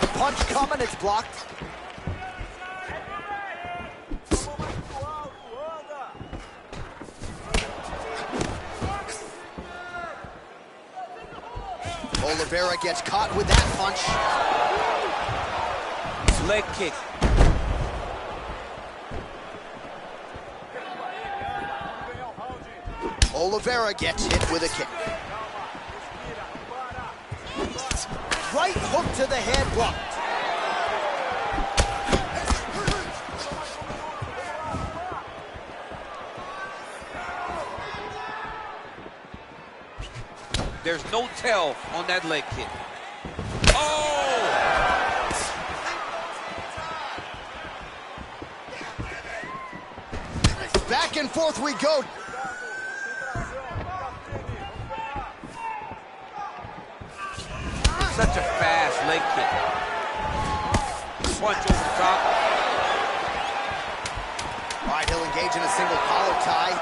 The punch coming, it's blocked. Oliveira gets caught with that punch. Leg kick. Oliveira gets hit with a kick. Right hook to the head, blocked. There's no tell on that leg kick. Oh! Back and forth we go. Such a fast leg kick. Punch over the top. All right, he'll engage in a single collar tie.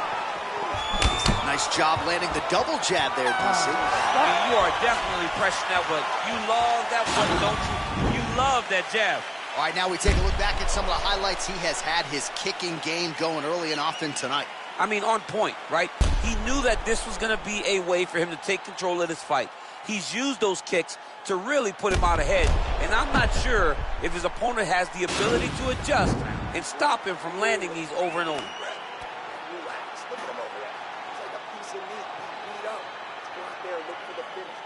Nice job landing the double jab there, DC. You are definitely pressing that one. You love that one, don't you? You love that jab. All right, now we take a look back at some of the highlights. He has had his kicking game going early and often tonight. I mean, on point, right? He knew that this was going to be a way for him to take control of this fight. He's used those kicks to really put him out ahead. And I'm not sure if his opponent has the ability to adjust and stop him from landing these over and over. Relax. Look at him over there. It's like a piece of meat. Beat up. Go out there and look for the finish.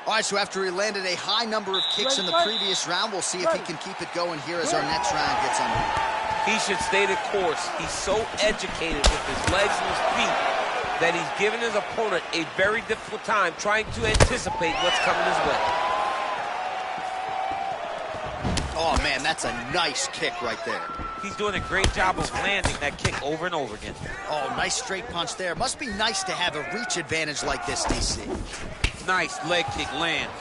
All right, so after he landed a high number of kicks in the previous round, we'll see if he can keep it going here as our next round gets underway. He should stay the course. He's so educated with his legs and his feet that he's given his opponent a very difficult time trying to anticipate what's coming his way. Oh, man, that's a nice kick right there. He's doing a great job of landing that kick over and over again. Oh, nice straight punch there. Must be nice to have a reach advantage like this, DC. Nice leg kick lands.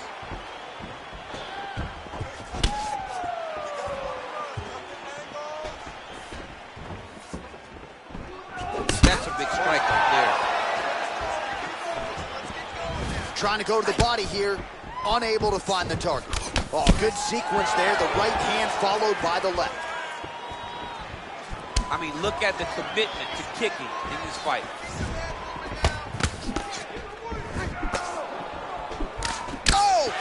That's a big strike right there. Trying to go to the body here, unable to find the target. Oh, good sequence there. The right hand followed by the left. I mean, look at the commitment to kicking in this fight. Oh!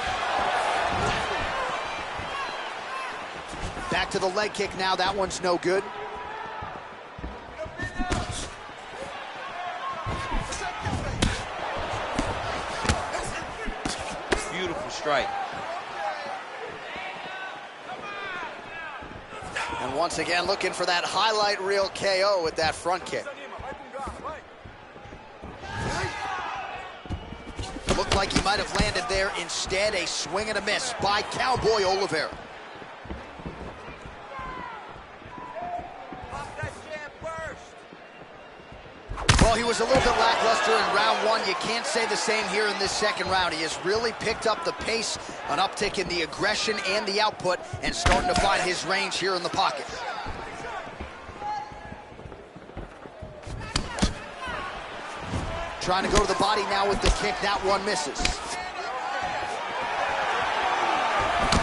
Back to the leg kick now. That one's no good. Beautiful strike. And once again, looking for that highlight reel KO with that front kick. Looked like he might have landed there. Instead, a swing and a miss by Cowboy Oliveira. Well, he was a little bit lackluster in round one. You can't say the same here in this second round. He has really picked up the pace, an uptick in the aggression and the output, and starting to find his range here in the pocket. Trying to go to the body now with the kick. That one misses.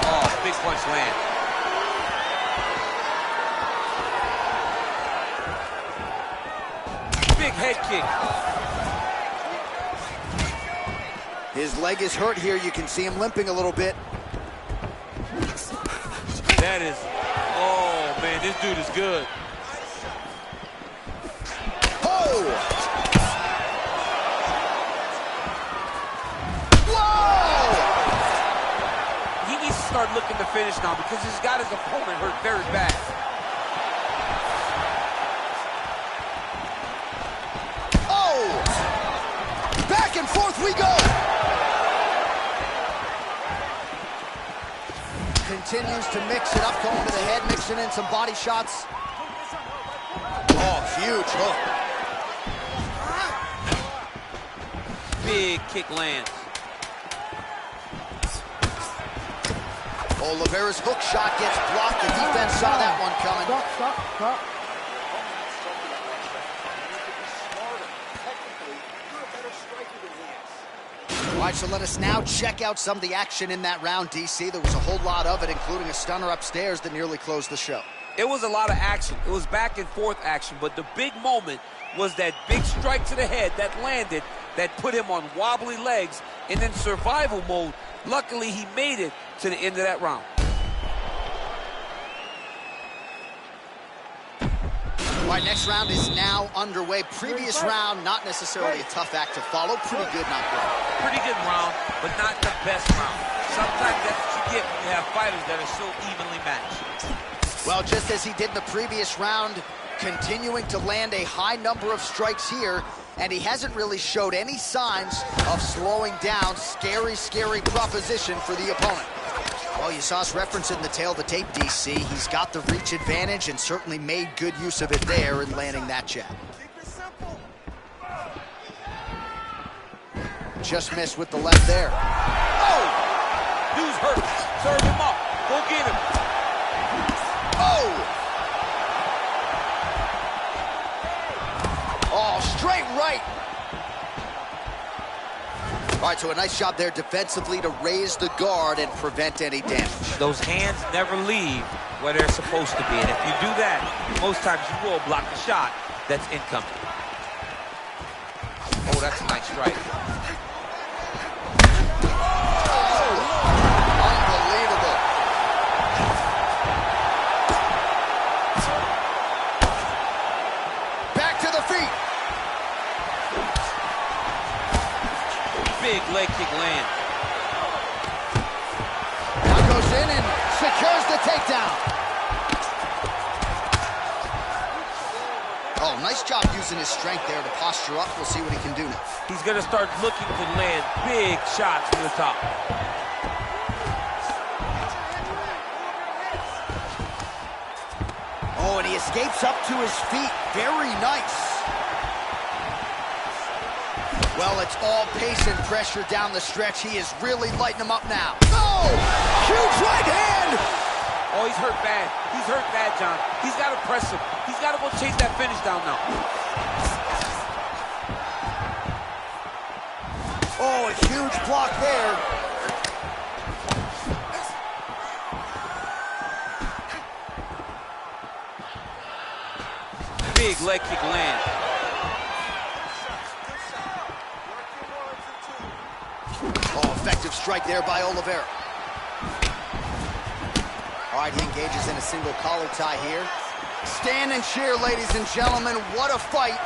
Oh, big punch land. Big head kick. His leg is hurt here. You can see him limping a little bit. That is, oh man, this dude is good. Oh! Whoa! He needs to start looking to finish now because he's got his opponent hurt very bad. Back and forth we go. Continues to mix it up, going to the head, mixing in some body shots. Oh, huge hook. Big kick lands. Oliveira's hook shot gets blocked. The defense saw that one coming. Stop. All right, so let us now check out some of the action in that round, DC. There was a whole lot of it, including a stunner upstairs that nearly closed the show. It was a lot of action. It was back and forth action, but the big moment was that big strike to the head that landed, that put him on wobbly legs, and in survival mode. Luckily, he made it to the end of that round. All right, next round is now underway. Previous round, not necessarily a tough act to follow. Pretty good, not great. Pretty good round, but not the best round. Sometimes that's what you get when you have fighters that are so evenly matched. Well, just as he did in the previous round, continuing to land a high number of strikes here, and he hasn't really showed any signs of slowing down. Scary, scary proposition for the opponent. Well, you saw us referencing the tail of the tape, DC. He's got the reach advantage and certainly made good use of it there in landing that jab. Just missed with the left there. Oh! Dude's hurt. Serve him up. Go get him. Oh! Oh, straight right. All right, so a nice job there defensively to raise the guard and prevent any damage. Those hands never leave where they're supposed to be. And if you do that, most times you will block the shot that's incoming. Oh, that's a nice strike. Unbelievable. Back to the feet. Big leg kick land. Now goes in and secures the takedown. Oh, nice job using his strength there to posture up. We'll see what he can do now. He's going to start looking to land big shots from the top. Oh, and he escapes up to his feet. Very nice. Well, it's all pace and pressure down the stretch. He is really lighting him up now. Oh! Huge right hand! Oh, he's hurt bad. He's hurt bad, John. He's got to press him. He's got to go chase that finish down now. Oh, a huge block there. Big leg kick land. Oh, effective strike there by Oliveira. All right, he engages in a single collar tie here. Stand and cheer, ladies and gentlemen. What a fight.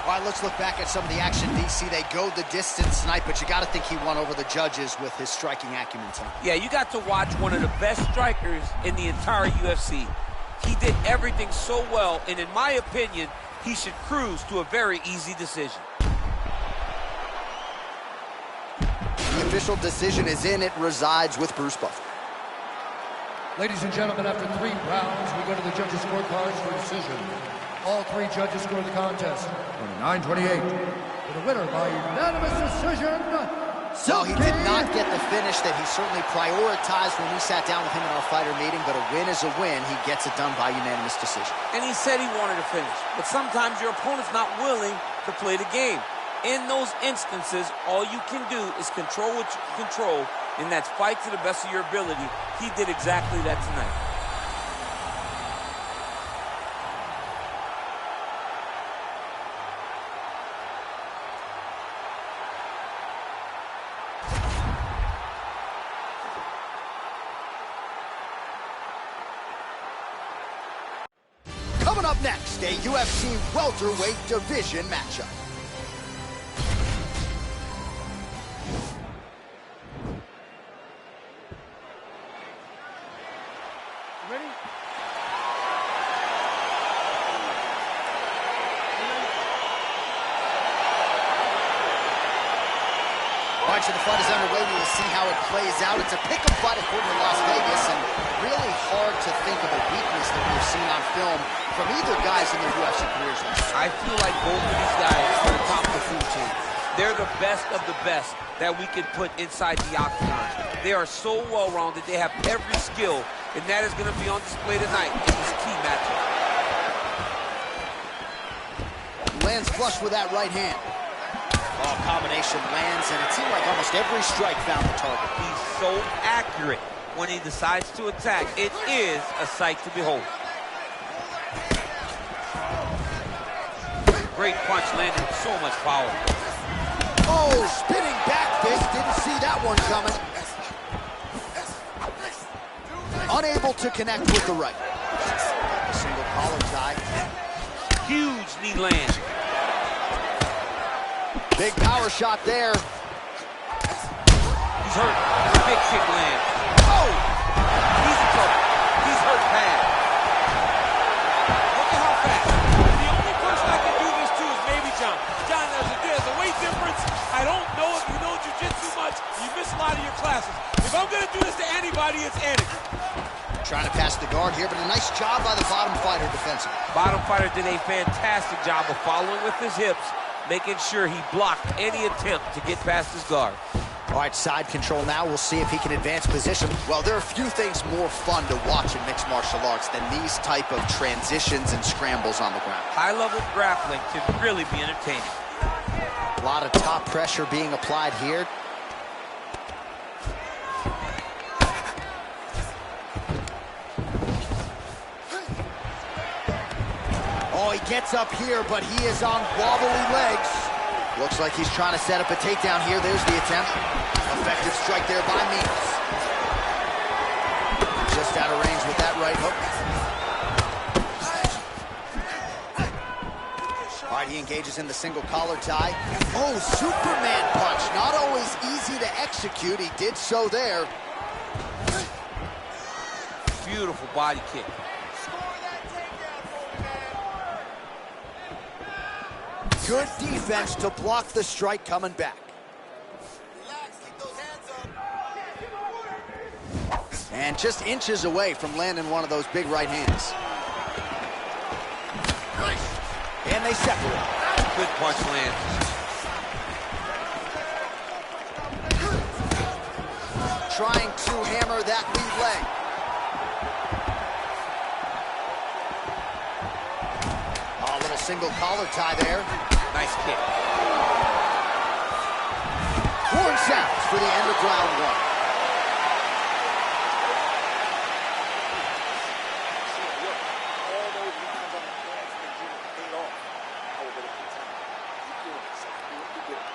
All right, let's look back at some of the action, DC. They go the distance tonight, but you got to think he won over the judges with his striking acumen tonight. Yeah, you got to watch one of the best strikers in the entire UFC. He did everything so well, and in my opinion, he should cruise to a very easy decision. The official decision is in. It resides with Bruce Buffer. Ladies and gentlemen, after 3 rounds, we go to the judges' scorecards for decision. All 3 judges scored the contest 29-28. For the winner by unanimous decision, So he did not get the finish that he certainly prioritized when we sat down with him in our fighter meeting, but a win is a win. He gets it done by unanimous decision. And he said he wanted to finish, but sometimes your opponent's not willing to play the game. In those instances, all you can do is control what you can control, and that's fight to the best of your ability. He did exactly that tonight. Coming up next, a UFC welterweight division matchup. Ready? All right, so the fight is underway. We will see how it plays out. It's a pick-up fight according to Las Vegas, and really hard to think of a weakness that we've seen on film from either guys in their UFC careers. I feel like both of these guys are the top of the food chain. They're the best of the best that we could put inside the octagon. They are so well-rounded. They have every skill, and that is going to be on display tonight in this key matchup. Lands flush with that right hand. Oh, combination lands, and it seemed like almost every strike found the target. He's so accurate when he decides to attack. It is a sight to behold. Great punch landed with so much power. Oh, spinning back fist. Didn't see that one coming. Unable to connect with the right. A single collar tie. Huge knee land. Big power shot there. He's hurt. Big kick land. Oh! He's in trouble. He's hurt bad. Look at how fast. The only person I can do this to is maybe John. John, there's a weight difference. I don't know if you know jiu-jitsu much. You miss a lot of your classes. If I'm going to do this to anybody, it's Eddie. Trying to pass the guard here, but a nice job by the bottom fighter defensively. Bottom fighter did a fantastic job of following with his hips, making sure he blocked any attempt to get past his guard. All right, side control now. We'll see if he can advance position. Well, there are a few things more fun to watch in mixed martial arts than these type of transitions and scrambles on the ground. High-level grappling can really be entertaining. A lot of top pressure being applied here. Oh, he gets up here, but he is on wobbly legs. Looks like he's trying to set up a takedown here. There's the attempt. Effective strike there by Means. Just out of range with that right hook. All right, he engages in the single collar tie. Oh, Superman punch. Not always easy to execute. He did so there. Beautiful body kick. Good defense to block the strike coming back. And just inches away from landing one of those big right hands. And they separate. Good punch land. Trying to hammer that lead leg. Oh, a little single collar tie there. Nice kick. Horn sounds for the end of round one. All those lines on the hands and the gym paid off. However, the continue. Keep doing it. Keep doing it.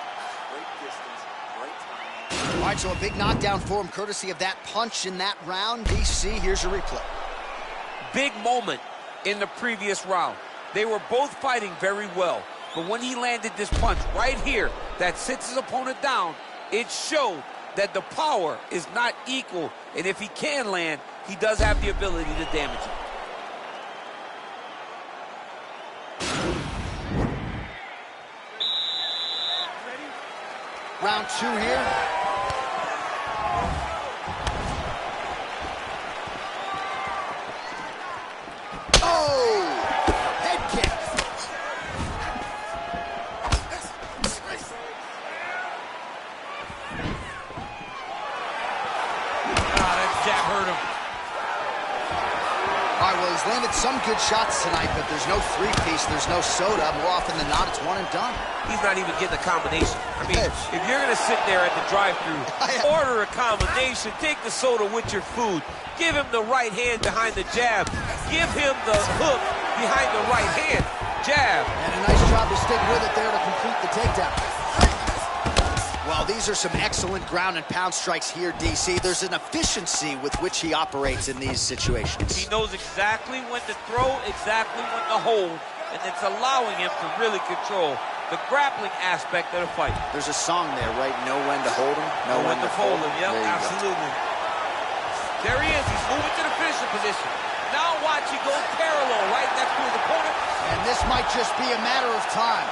Great distance, great timing. All right, so a big knockdown for him, courtesy of that punch in that round. DC, here's your replay. Big moment in the previous round. They were both fighting very well. But when he landed this punch right here that sits his opponent down, it showed that the power is not equal. And if he can land, he does have the ability to damage him. Round 2 here. Oh! Head kick. That jab hurt him. All right, well, he's landed some good shots tonight, but there's no three-piece, there's no soda. More often than not, it's one and done. He's not even getting a combination. I mean, if you're going to sit there at the drive-thru, order a combination, take the soda with your food, give him the right hand behind the jab, give him the hook behind the right hand, jab. And a nice job to stick with it there to complete the takedown. Well, these are some excellent ground and pound strikes here, DC. There's an efficiency with which he operates in these situations. He knows exactly when to throw, exactly when to hold, and it's allowing him to really control the grappling aspect of the fight. There's a song there, right? Know when to hold him, know when to fold him. Yep, absolutely. There he is. He's moving to the finishing position. Now watch, he goes parallel right next to his opponent. And this might just be a matter of time.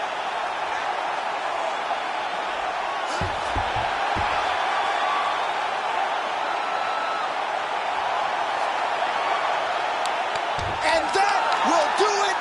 And that will do it.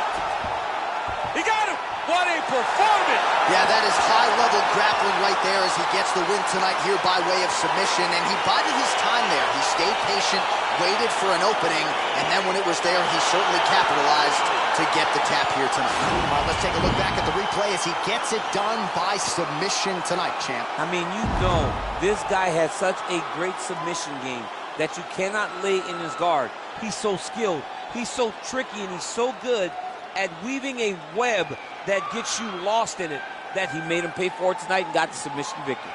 He got him. What a performance. Yeah, that is high-level grappling right there as he gets the win tonight here by way of submission. And he bided his time there. He stayed patient, waited for an opening, and then when it was there, he certainly capitalized to get the tap here tonight. All right, let's take a look back at the replay as he gets it done by submission tonight, champ. I mean, you know, this guy has such a great submission game that you cannot lay in his guard. He's so skilled, he's so tricky, and he's so good at weaving a web that gets you lost in it, that he made him pay for it tonight and got the submission victory.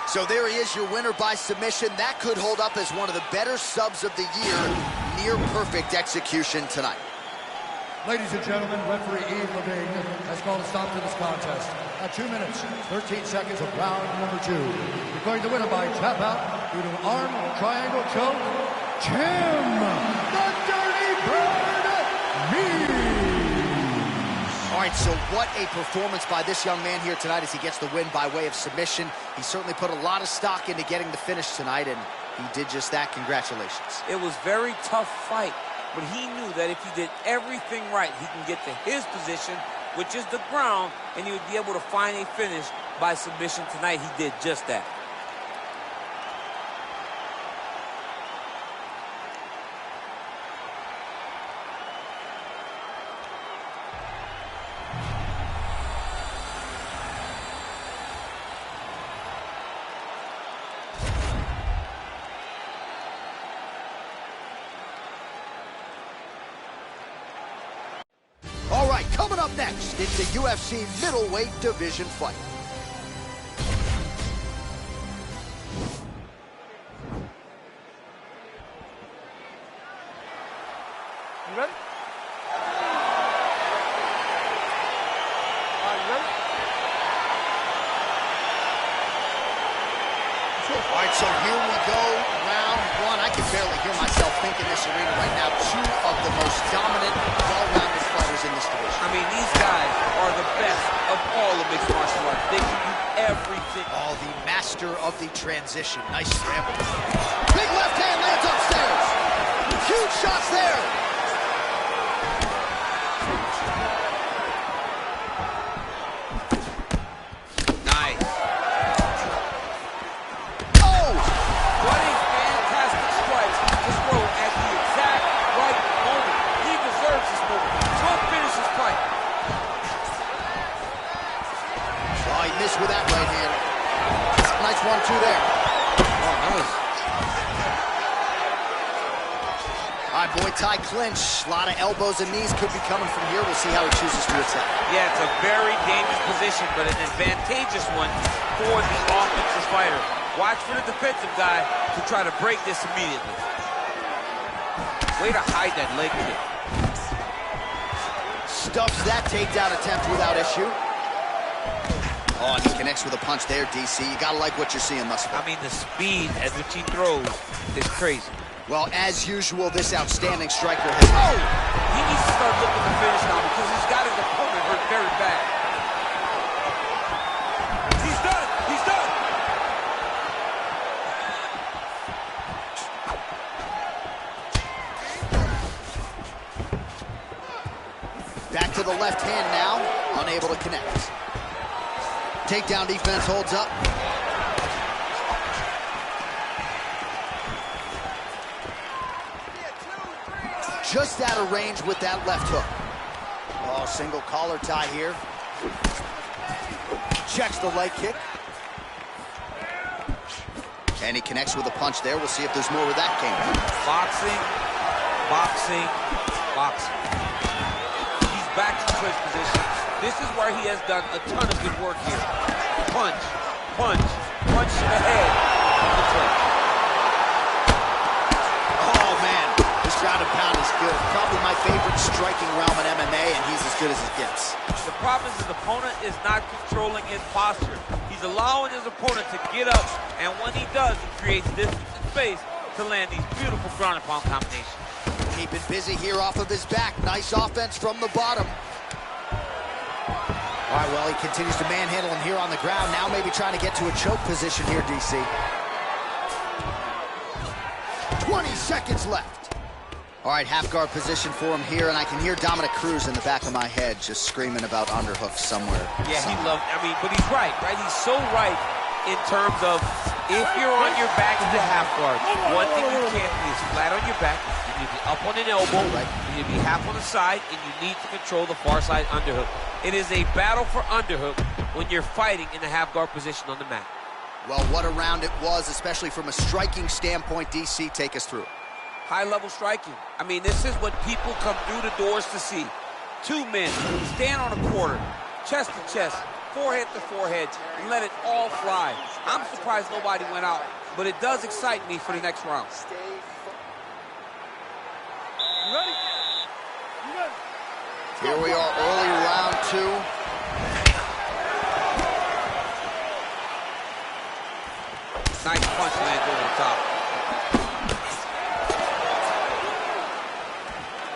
So there he is, your winner by submission. That could hold up as one of the better subs of the year. Near perfect execution tonight. Ladies and gentlemen, referee Levine has called a stop to this contest at 2 minutes, 13 seconds of round number 2. Declaring the winner by tap out due to an arm triangle choke, Tim the Dirty Bird Means. All right, so what a performance by this young man here tonight as he gets the win by way of submission. He certainly put a lot of stock into getting the finish tonight, and he did just that. Congratulations. It was a very tough fight, but he knew that if he did everything right, he can get to his position, which is the ground, and he would be able to find a finish by submission tonight. He did just that. All right, coming up next, it's a UFC middleweight division fight. You ready? Are you ready? All right, so here we go, round 1. I can barely hear myself think in this arena right now. 2 of the most dominant, well-rounded fighters in this division. I mean, these guys are the best of all of mixed martial arts. They can do everything. Oh, the master of the transition. Nice scramble. Big left hand lands upstairs. Huge shots there. Nice. Oh! What a fantastic strike to throw at the exact right moment. He deserves this moment. Go finish his fight. Oh, he missed with that right hand. Nice 1-2 there. Oh, nice. All right, Muay Thai clinch. A lot of elbows and knees could be coming from here. We'll see how he chooses to attack. Yeah, it's a very dangerous position, but an advantageous one for the offensive fighter. Watch for the defensive guy to try to break this immediately. Way to hide that leg kick. Stuffs that takedown attempt without issue. Oh, and he connects with a punch there, DC. You gotta like what you're seeing thus far. I mean, the speed at which he throws is crazy. Well, as usual, this outstanding striker has... Oh! He needs to start looking to finish now because he's got his opponent hurt very bad. He's done! He's done! Back to the left hand now, unable to connect. Takedown defense holds up. Just out of range with that left hook. Oh, single collar tie here. Checks the leg kick. And he connects with a punch there. We'll see if there's more where that came from. Boxing, boxing, boxing. He's back to clinch position. This is where he has done a ton of good work here. Punch, punch, punch to the head. The clinch. Oh, man. This ground and pound is good. Probably my favorite striking realm in MMA, and he's as good as it gets. The problem is his opponent is not controlling his posture. He's allowing his opponent to get up, and when he does, he creates distance and space to land these beautiful ground and pound combinations. Keeping busy here off of his back. Nice offense from the bottom. All right, well, he continues to manhandle him here on the ground. Now maybe trying to get to a choke position here, DC. 20 seconds left. All right, half guard position for him here, and I can hear Dominic Cruz in the back of my head just screaming about underhooks somewhere. Yeah, he loved, I mean, but he's right? He's so right in terms of if you're on your back in the half guard, one thing you can't be is flat on your back. You need to be up on an elbow, right? You need to be half on the side, and you need to control the far side underhook. It is a battle for underhook when you're fighting in the half guard position on the mat. Well, what a round it was, especially from a striking standpoint. DC, take us through. High-level striking. I mean, this is what people come through the doors to see. Two men stand on a quarter, chest to chest, forehead to forehead, and let it all fly. I'm surprised nobody went out, but it does excite me for the next round. You ready? You ready? Here we are, early round two. Nice punch lands over the top.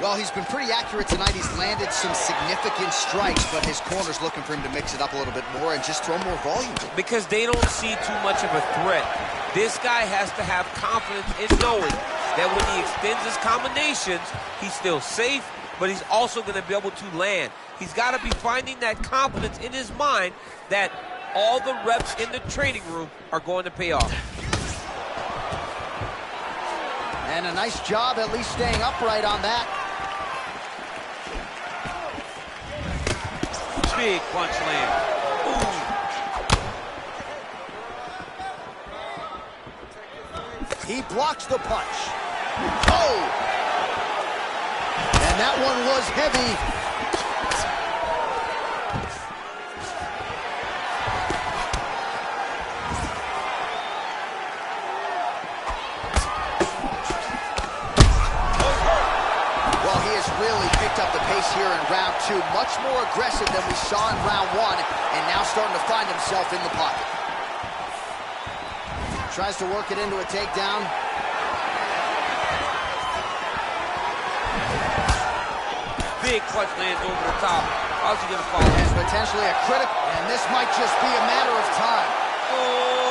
Well, he's been pretty accurate tonight. He's landed some significant strikes, but his corner's looking for him to mix it up a little bit more and just throw more volume. Because they don't see too much of a threat. This guy has to have confidence in knowing that when he extends his combinations, he's still safe, but he's also going to be able to land. He's got to be finding that confidence in his mind that all the reps in the training room are going to pay off. And a nice job at least staying upright on that. Big punch land. Ooh. He blocks the punch. Oh! And that one was heavy. Up the pace here in round two, much more aggressive than we saw in round one, and now starting to find himself in the pocket. Tries to work it into a takedown. Big punch lands over the top. How's he gonna follow? And potentially a critical, and this might just be a matter of time. Oh!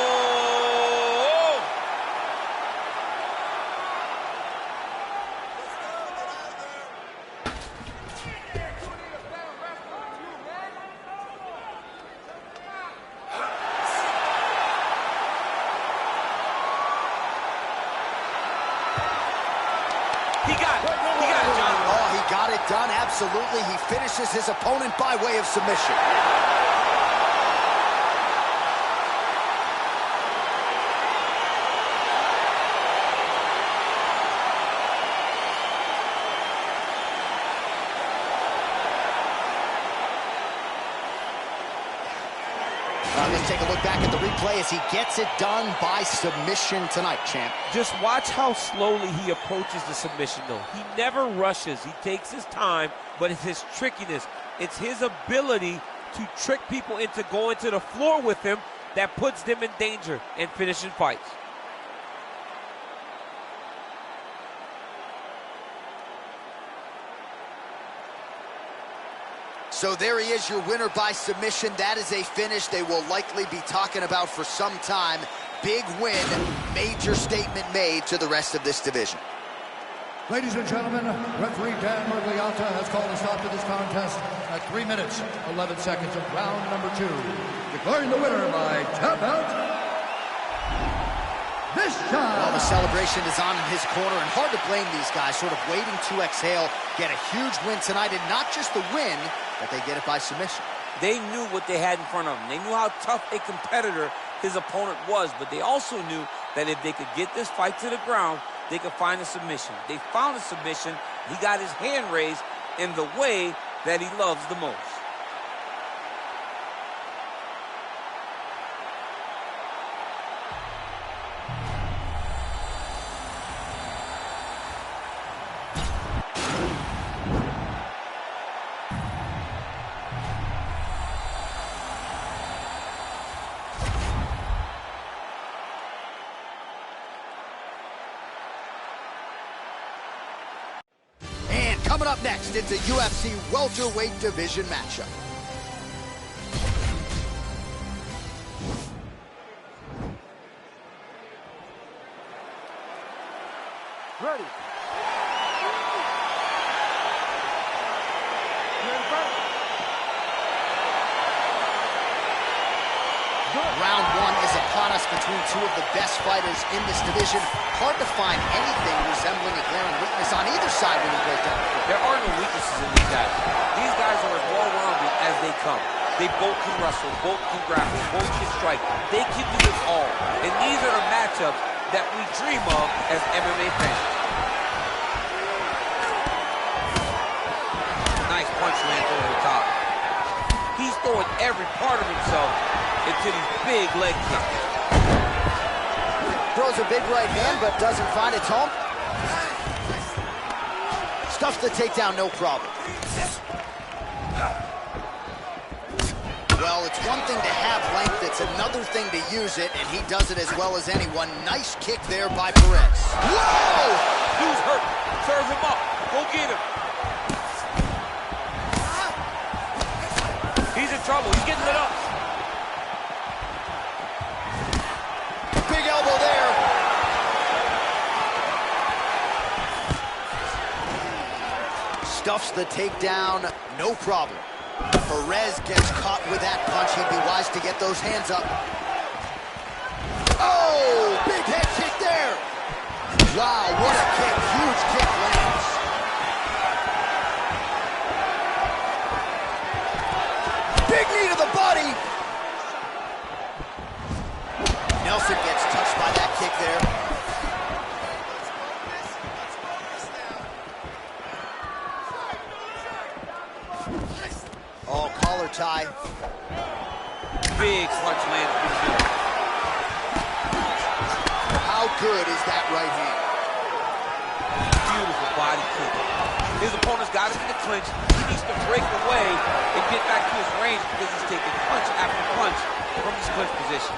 Done, absolutely. He finishes his opponent by way of submission. Let's take a look back at the replay as he gets it done by submission tonight, champ. Just watch how slowly he approaches the submission, though. He never rushes. He takes his time, but it's his trickiness. It's his ability to trick people into going to the floor with him that puts them in danger and finishing fights. So there he is, your winner by submission. That is a finish they will likely be talking about for some time. Big win, major statement made to the rest of this division. Ladies and gentlemen, referee Dan Mergliata has called a stop to this contest at 3 minutes, 11 seconds of round number 2. Declaring the winner by tap out, this time. Well, the celebration is on in his corner, and hard to blame these guys, sort of waiting to exhale, get a huge win tonight, and not just the win, but they get it by submission. They knew what they had in front of them. They knew how tough a competitor his opponent was, but they also knew that if they could get this fight to the ground, they could find a submission. They found a submission. He got his hand raised in the way that he loves the most. Coming up next, it's a UFC welterweight division matchup. Ready. Round 1 is upon us between two of the best fighters in this division. Hard to find anything resembling a glaring weakness on either side when you break down the field. There are no weaknesses in these guys. These guys are as well-rounded as they come. They both can wrestle, both can grapple, both can strike. They can do it all. And these are the matchups that we dream of as MMA fans. Nice punch lands over the top. He's throwing every part of himself into these big leg kicks. Throws a big right hand, but doesn't find its home. Stuffs the takedown, no problem. Well, it's one thing to have length, it's another thing to use it, and he does it as well as anyone. Nice kick there by Perez. Whoa! Dude's hurt. Serve him up. Go get him. He's in trouble. He's getting lit up. Big elbow there. Stuffs the takedown, no problem. Perez gets caught with that punch. He'd be wise to get those hands up. Oh, big head kick there. Wow, what a kick. Huge kick lands. Big knee to the body. Nelson gets touched by that kick there. Oh, collar tie. Big punch lands between. How good is that right hand? Beautiful body kick. His opponent's got him in the clinch. He needs to break away and get back to his range because he's taking punch after punch from his clinch position.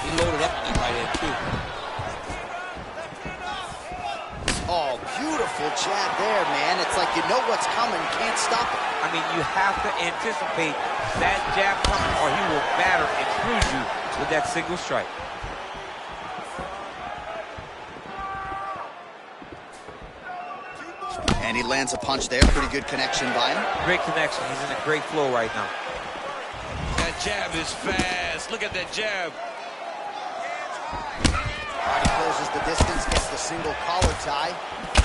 He loaded up with that right hand, too. Oh, beautiful jab there, man. It's like you know what's coming, can't stop it. I mean, you have to anticipate that jab coming or he will batter and cruise you with that single strike. And he lands a punch there. Pretty good connection by him. Great connection. He's in a great flow right now. That jab is fast. Look at that jab. He closes the distance, gets the single collar tie.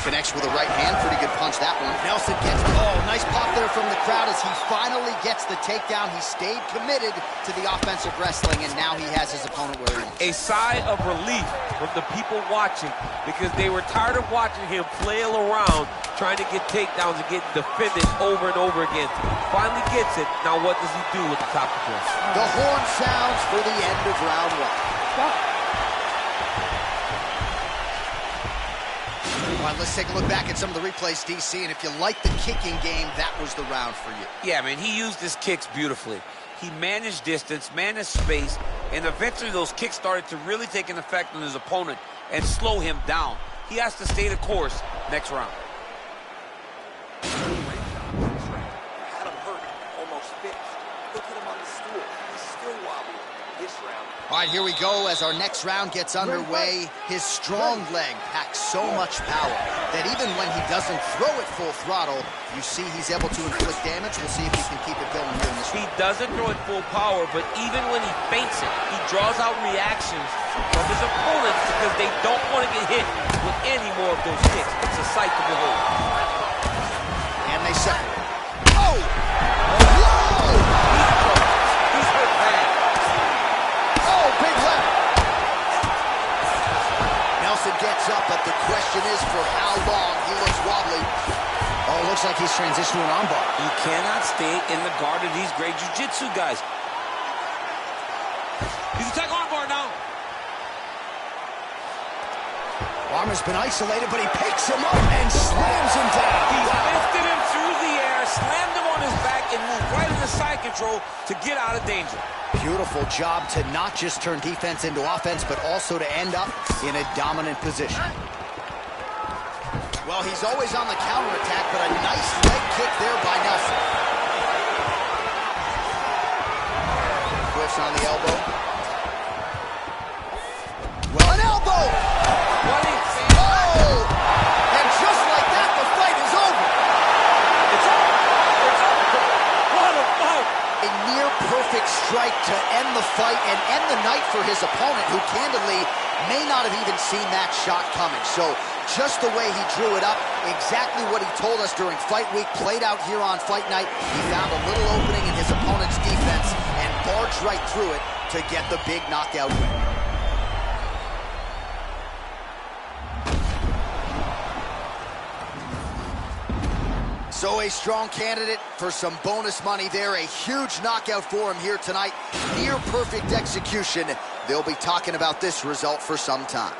Connects with a right hand, pretty good punch that one. Nelson gets, oh, nice pop there from the crowd as he finally gets the takedown. He stayed committed to the offensive wrestling, and now he has his opponent where he wants. A sigh of relief from the people watching because they were tired of watching him flail around trying to get takedowns and get defended over and over again. Finally gets it. Now what does he do with the top defense? The horn sounds for the end of round one. Stop. All right, let's take a look back at some of the replays, DC, and if you like the kicking game, that was the round for you. Yeah, man, he used his kicks beautifully. He managed distance, managed space, and eventually those kicks started to really take an effect on his opponent and slow him down. He has to stay the course next round. Had him hurt, almost fixed. Look at him on the stool. He's still wobbly this round. All right, here we go as our next round gets underway. His strong leg packs so much power that even when he doesn't throw it full throttle, you see he's able to inflict damage. We'll see if he can keep it going here in this round. He doesn't throw it full power, but even when he feints it, he draws out reactions from his opponents because they don't want to get hit with any more of those kicks. It's a sight to behold. And they separate. Oh! Whoa! He's hurt bad. Oh, big left. Nelson gets up, but the question is for how long. He looks wobbly. Oh, it looks like he's transitioned to an armbar. You cannot stay in the guard of these great jiu-jitsu guys. He's attack armbar now. Armor's been isolated, but he picks him up and slams him down. He lifted him through the air, slammed him on his back, and moved right into side control to get out of danger. Beautiful job to not just turn defense into offense, but also to end up in a dominant position. Well, he's always on the counterattack, but a nice leg kick there by Nelson. Whiffs on the elbow. Well, an elbow! Oh! And just like that, the fight is over. It's over. It's over. What a fight! A near-perfect strike to end the fight and end the night for his opponent, who candidly may not have even seen that shot coming. So just the way he drew it up, exactly what he told us during fight week, played out here on fight night. He found a little opening in his opponent's defense and barged right through it to get the big knockout win. So a strong candidate for some bonus money there. A huge knockout for him here tonight. Near perfect execution. They'll be talking about this result for some time.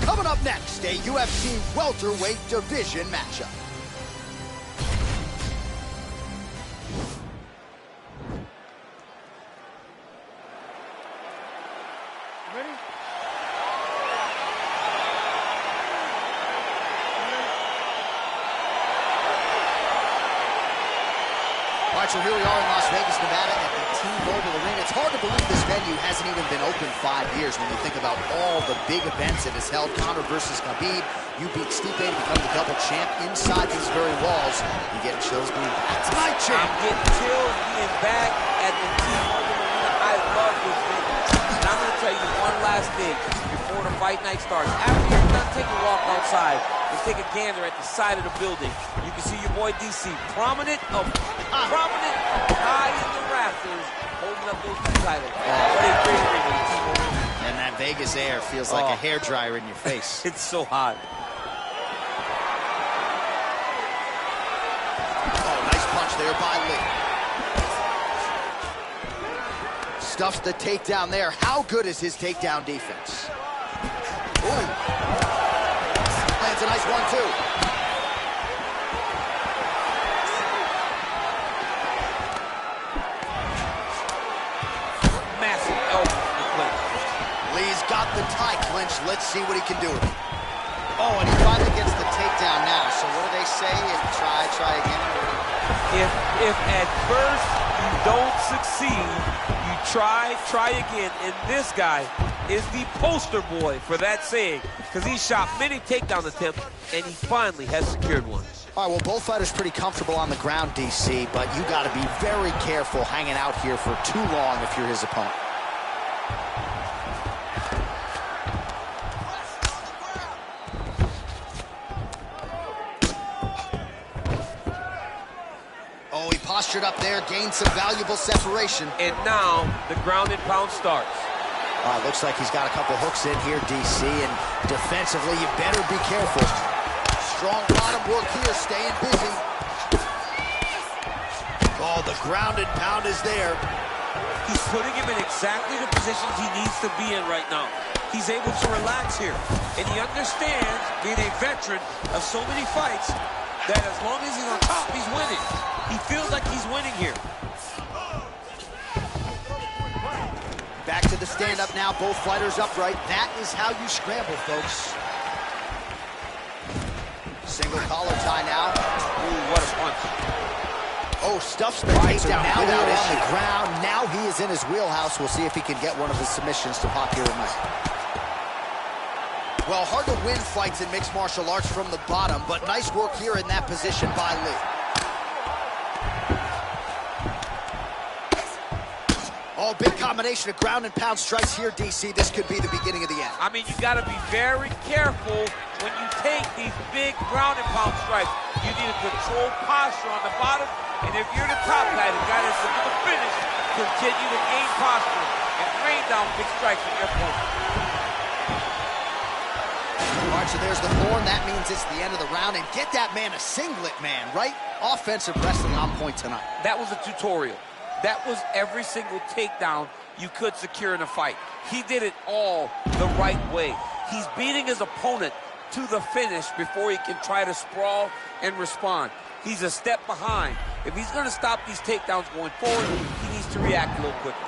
Coming up next, a UFC welterweight division matchup. Ready? All right, so here we are in Las Vegas, Nevada at the T-Mobile Arena. It's hard to believe this venue hasn't even been open 5 years when you think about all the big events it has held. Conor versus Khabib. You beat Stipe to become the double champ inside these very walls. You get chills being back tonight, champ. I'm getting chills being back at the T-Mobile Arena. I love this venue. And I'm going to tell you one last thing before the fight night starts. After you're done, take a walk outside. Let's take a gander at the side of the building. You can see your boy DC prominent high in the rafters, holding up those two titles. What a great ring with the T-Mobile Arena. And that Vegas air feels like a hairdryer in your face. It's so hot. Oh, nice punch there by Lee. Stuffs the takedown there. How good is his takedown defense? Ooh. Lands a nice one, too. Massive elbow in the clinch. Lee's got the tie clinch. Let's see what he can do with it. Oh, and he finally gets the takedown now. So what do they say? If try again. If at first you don't succeed, you try again. And this guy is the poster boy for that saying, because he shot many takedown attempts, and he finally has secured one. All right, well, both fighters pretty comfortable on the ground, DC, but you got to be very careful hanging out here for too long if you're his opponent. Oh, he postured up there, gained some valuable separation. And now the ground and pound starts. Looks like he's got a couple hooks in here, DC, and defensively, you better be careful. Strong bottom work here, staying busy. Oh, the ground and pound is there. He's putting him in exactly the positions he needs to be in right now. He's able to relax here, and he understands, being a veteran of so many fights, that as long as he's on top, he's winning. He feels like he's winning here. Back to the stand-up now, both fighters upright. That is how you scramble, folks. Single collar tie now. Ooh, what a punch. Oh, stuffs the takedown. Now they're on the ground. Now he is in his wheelhouse. We'll see if he can get one of his submissions to pop here tonight. Well, hard to win fights in mixed martial arts from the bottom, but nice work here in that position by Lee. Oh, big combination of ground and pound strikes here, DC. This could be the beginning of the end. I mean, you got to be very careful when you take these big ground and pound strikes. You need a controlled posture on the bottom, and if you're the top guy, the guy that's looking to finish, continue to gain posture and rain down big strikes on your opponent. All right, so there's the horn. That means it's the end of the round, and get that man a singlet, man, right? Offensive wrestling on point tonight. That was a tutorial. That was every single takedown you could secure in a fight. He did it all the right way. He's beating his opponent to the finish before he can try to sprawl and respond. He's a step behind. If he's going to stop these takedowns going forward, he needs to react a little quicker.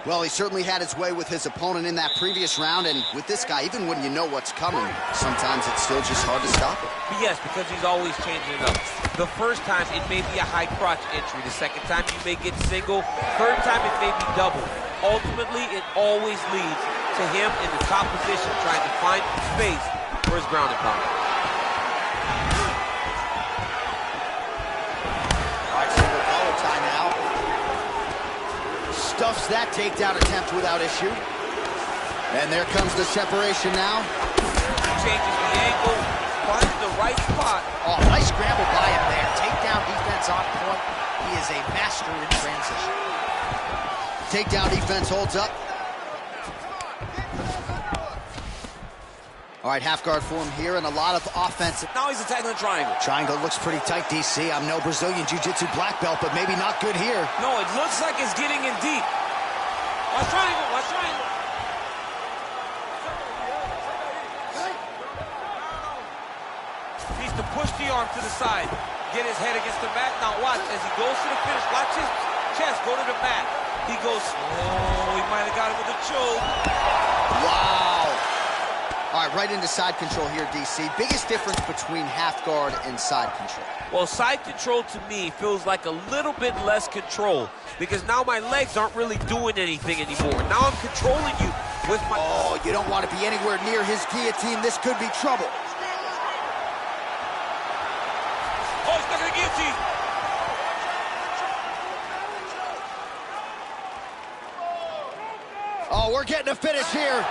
Well, he certainly had his way with his opponent in that previous round, and with this guy, even when you know what's coming, sometimes it's still just hard to stop it. Yes, because he's always changing it up. The first time, it may be a high crotch entry. The second time, you may get single. Third time, it may be double. Ultimately, it always leads to him in the top position, trying to find space for his ground and pound. All right, single collar tie now. Stuffs that takedown attempt without issue. And there comes the separation now. Changes the angle, finds the right spot. Oh, nice scramble by him there. Takedown defense on point. He is a master in transition. Takedown defense holds up. All right, half guard form here and a lot of offensive. Now he's attacking the triangle. Triangle looks pretty tight, DC. I'm no Brazilian Jiu-Jitsu black belt, but maybe not good here. No, it looks like it's getting in deep. Watch triangle, watch triangle. Needs to push the arm to the side, get his head against the mat. Now watch, as he goes to the finish, watch his chest go to the mat. He goes, oh, he might have got it with a choke. Wow. All right, right into side control here, DC. Biggest difference between half guard and side control? Well, side control to me feels like a little bit less control because now my legs aren't really doing anything anymore. Now I'm controlling you with my... Oh, you don't want to be anywhere near his guillotine. This could be trouble. Oh, he's stuck in the guillotine. Oh, we're getting a finish here.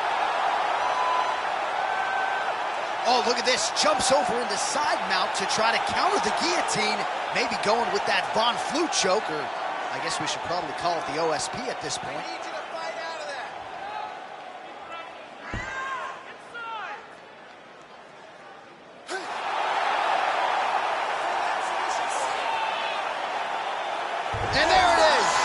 Oh, look at this. Jumps over into side mount to try to counter the guillotine. Maybe going with that Von Flue choke, or I guess we should probably call it the OSP at this point. And there it is.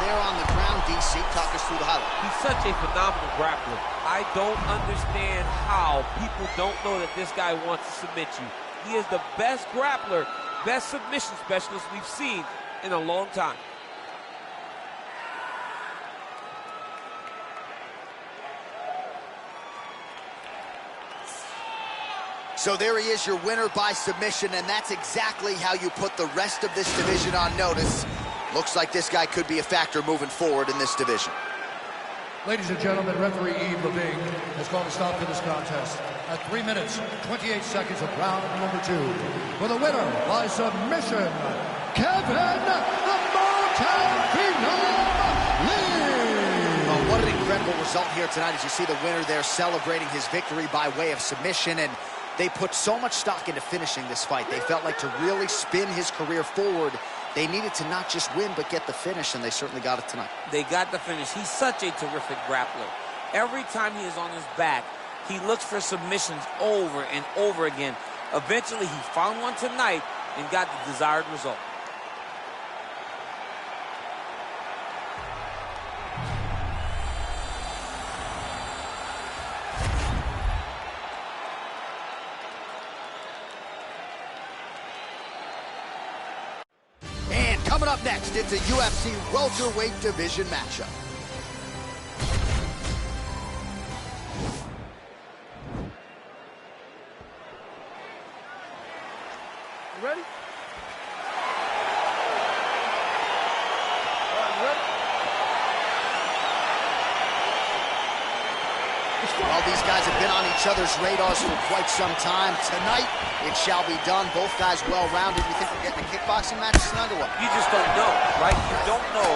There on the ground, DC. Talk us through the highlight. He's such a phenomenal grappler. I don't understand how people don't know that this guy wants to submit you. He is the best grappler, best submission specialist we've seen in a long time. So there he is, your winner by submission, and that's exactly how you put the rest of this division on notice. Looks like this guy could be a factor moving forward in this division. Ladies and gentlemen, referee Yves Levine has called a stop to this contest at 3 minutes, 28 seconds of round number 2. For the winner by submission, Kevin the Mountain Phenom Lee. Oh, what an incredible result here tonight as you see the winner there celebrating his victory by way of submission, and they put so much stock into finishing this fight. They felt like to really spin his career forward, they needed to not just win, but get the finish, and they certainly got it tonight. They got the finish. He's such a terrific grappler. Every time he is on his back, he looks for submissions over and over again. Eventually, he found one tonight and got the desired result. Coming up next, it's a UFC welterweight division matchup. You ready? Well, these guys have been on each other's radars for quite some time. Tonight, it shall be done. Both guys well-rounded. You think we're getting a kickboxing match tonight or what? You just don't know, right? You don't know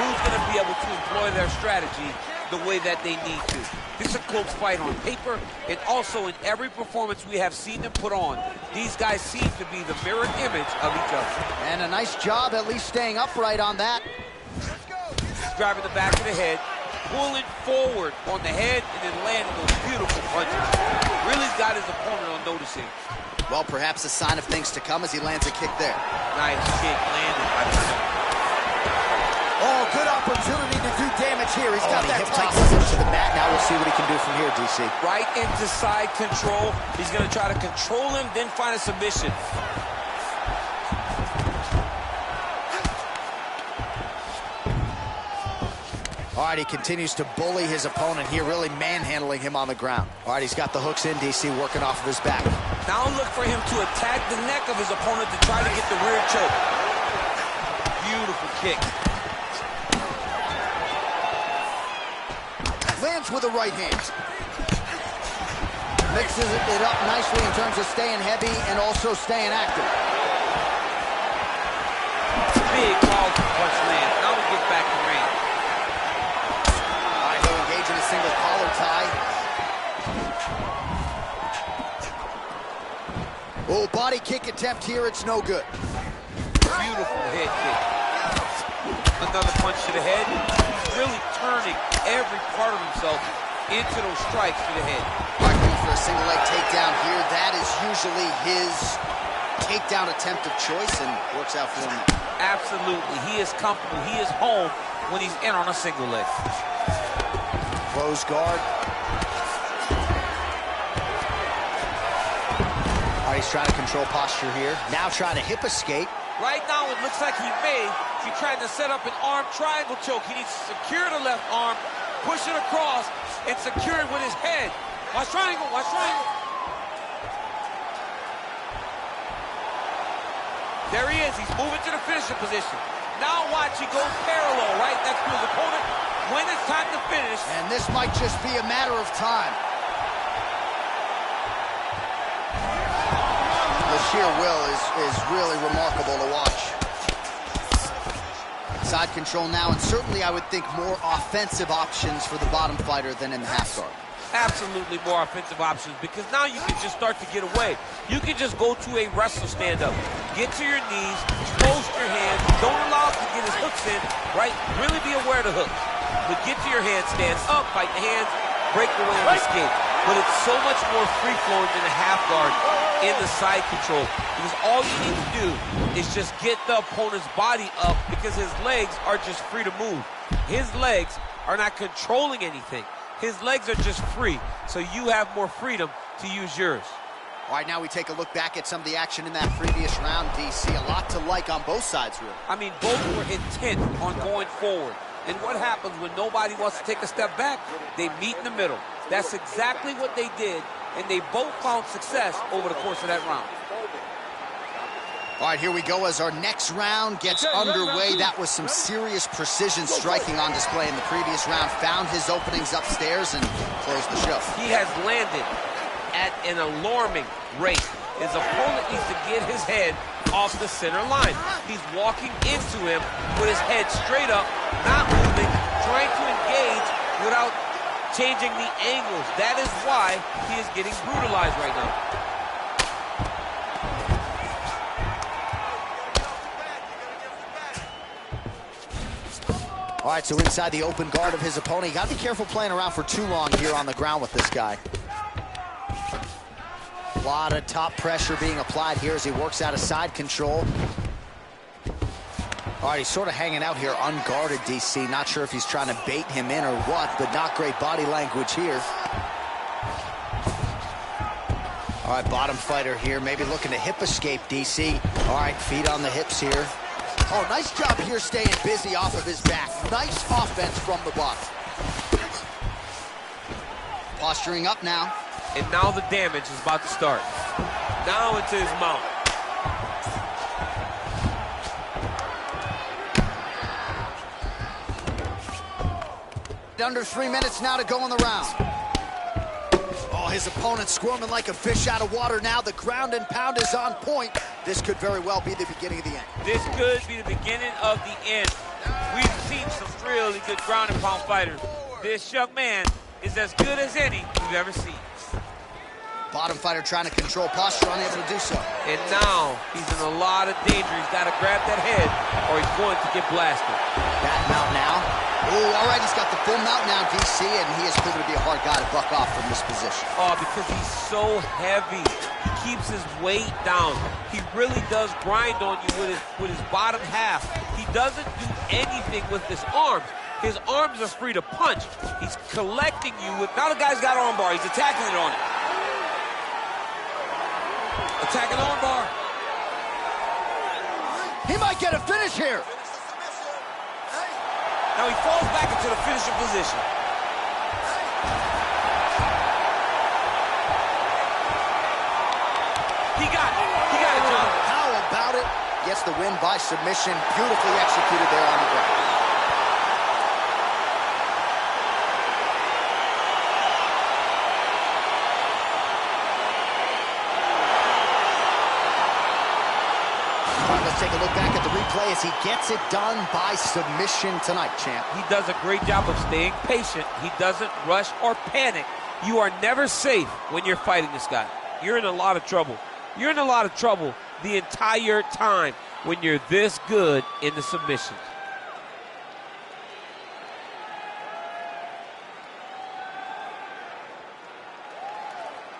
who's going to be able to employ their strategy the way that they need to. This is a close fight on paper, and also in every performance we have seen them put on, these guys seem to be the mirror image of each other. And a nice job at least staying upright on that. He's driving the back of the head, pulling forward on the head, and then landing those beautiful punches. Really got his opponent on noticing. Well, perhaps a sign of things to come as he lands a kick there. Nice kick landed by the center. Oh, good opportunity to do damage here. He's got that top to the mat. Now we'll see what he can do from here, DC. Right into side control. He's going to try to control him, then find a submission. All right, he continues to bully his opponent here, really manhandling him on the ground. All right, he's got the hooks in, DC, working off of his back. Now look for him to attack the neck of his opponent to try to get the rear choke. Beautiful kick. Lands with the right hand. Mixes it up nicely in terms of staying heavy and also staying active. Big powerful punch land. Now we get back to range. In a single collar tie. Oh, body kick attempt here. It's no good. Beautiful head kick. Another punch to the head. He's really turning every part of himself into those strikes to the head. Marvin for a single leg takedown here. That is usually his takedown attempt of choice and works out for him. Absolutely. He is comfortable. He is home when he's in on a single leg. Close guard. All right, he's trying to control posture here. Now trying to hip escape. Right now, it looks like he may be trying to set up an arm triangle choke. He needs to secure the left arm, push it across, and secure it with his head. Watch triangle, watch triangle. There he is. He's moving to the finishing position. Now watch, he goes parallel right next to his opponent. When it's time to finish. And this might just be a matter of time. The sheer will is really remarkable to watch. Side control now, and certainly I would think more offensive options for the bottom fighter than in the half guard. Absolutely more offensive options, because now you can just start to get away. You can just go to a wrestler stand-up. Get to your knees, post your hands, don't allow him to get his hooks in, right? Really be aware of the hooks. But get to your handstands, up, fight the hands, break away and escape. But it's so much more free-flowing than a half guard in the side control, because all you need to do is just get the opponent's body up, because his legs are just free to move. His legs are not controlling anything. His legs are just free, so you have more freedom to use yours. All right, now we take a look back at some of the action in that previous round, DC. A lot to like on both sides, really. I mean, both were intent on going forward. And what happens when nobody wants to take a step back? They meet in the middle. That's exactly what they did, and they both found success over the course of that round. All right, here we go as our next round gets underway. That was some serious precision striking on display in the previous round. Found his openings upstairs and closed the show. He has landed at an alarming rate. His opponent needs to get his head off the center line. He's walking into him with his head straight up, not moving, trying to engage without changing the angles. That is why he is getting brutalized right now. All right, so inside the open guard of his opponent. You got to be careful playing around for too long here on the ground with this guy. A lot of top pressure being applied here as he works out of side control. All right, he's sort of hanging out here unguarded, DC. Not sure if he's trying to bait him in or what, but not great body language here. All right, bottom fighter here, maybe looking to hip escape, DC. All right, feet on the hips here. Oh, nice job here staying busy off of his back. Nice offense from the bottom. Posturing up now. And now the damage is about to start. Now into his mouth. Under 3 minutes now to go in the round. Oh, his opponent squirming like a fish out of water now. The ground and pound is on point. This could very well be the beginning of the end. This could be the beginning of the end. We've seen some really good ground and pound fighters. This young man is as good as any we've ever seen. Bottom fighter trying to control posture, unable to do so. And now he's in a lot of danger. He's got to grab that head or he's going to get blasted. Back mount now. Ooh, all right, he's got the full mount now, DC, and he has proven to be a hard guy to buck off from this position. Oh, because he's so heavy. He keeps his weight down. He really does grind on you with his bottom half. He doesn't do anything with his arms. His arms are free to punch. He's collecting you with, now the guy's got arm bar. He's attacking it on it. Attacking arm bar. He might get a finish here. Now he falls back into the finishing position. He got it, John. How about it? Gets the win by submission. Beautifully executed there on the ground. Let's take a look back at the replay as he gets it done by submission tonight, champ. He does a great job of staying patient. He doesn't rush or panic. You are never safe when you're fighting this guy. You're in a lot of trouble. You're in a lot of trouble the entire time when you're this good in the submissions.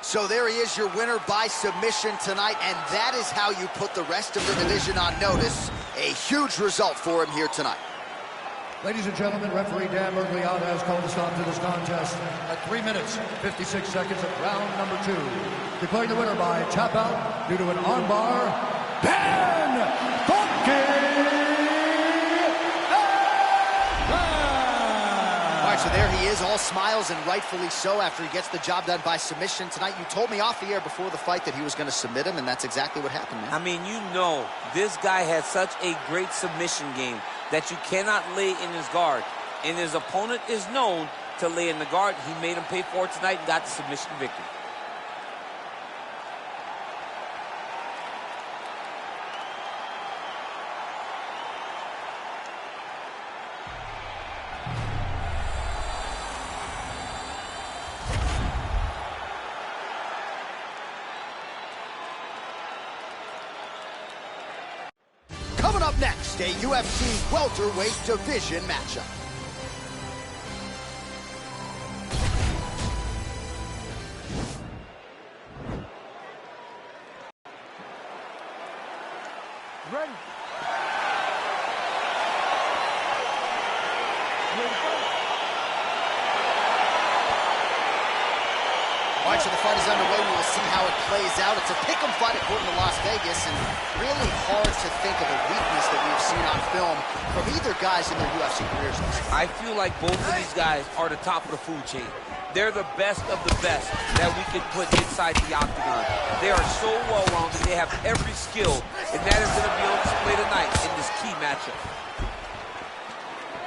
So there he is, your winner by submission tonight, and that is how you put the rest of the division on notice. A huge result for him here tonight. Ladies and gentlemen, referee Dan Mergliata has called a stop to this contest at 3 minutes, 56 seconds of round number 2. Declaring the winner by tap out due to an armbar, So there he is, all smiles and rightfully so after he gets the job done by submission tonight. You told me off the air before the fight that he was going to submit him, and that's exactly what happened, man. I mean, you know, this guy has such a great submission game that you cannot lay in his guard. And his opponent is known to lay in the guard. He made him pay for it tonight and got the submission victory. Coming up next, a UFC welterweight division matchup. Ready? All right, so the fight is underway. We will see how it plays out. It's a pick'em fight according to Las Vegas, and really hard to think of a weakness that we've seen on film from either guys in their UFC careers. I feel like both of these guys are the top of the food chain. They're the best of the best that we could put inside the octagon. They are so well-rounded. They have every skill, and that is going to be on display tonight in this key matchup.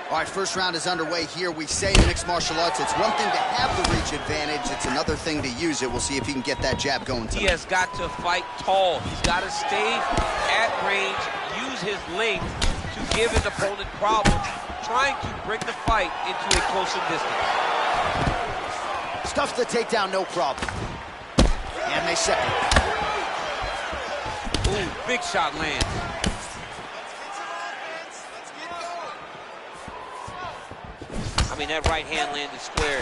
All right, first round is underway here. We say in mixed martial arts, it's one thing to have the reach advantage. It's another thing to use it. We'll see if he can get that jab going tonight. He has got to fight tall. He's got to stay at range, use his length to give his opponent problems, trying to bring the fight into a closer distance. Stuffs the takedown, no problem. And they separate. Ooh, big shot lands. I mean, that right hand landed square.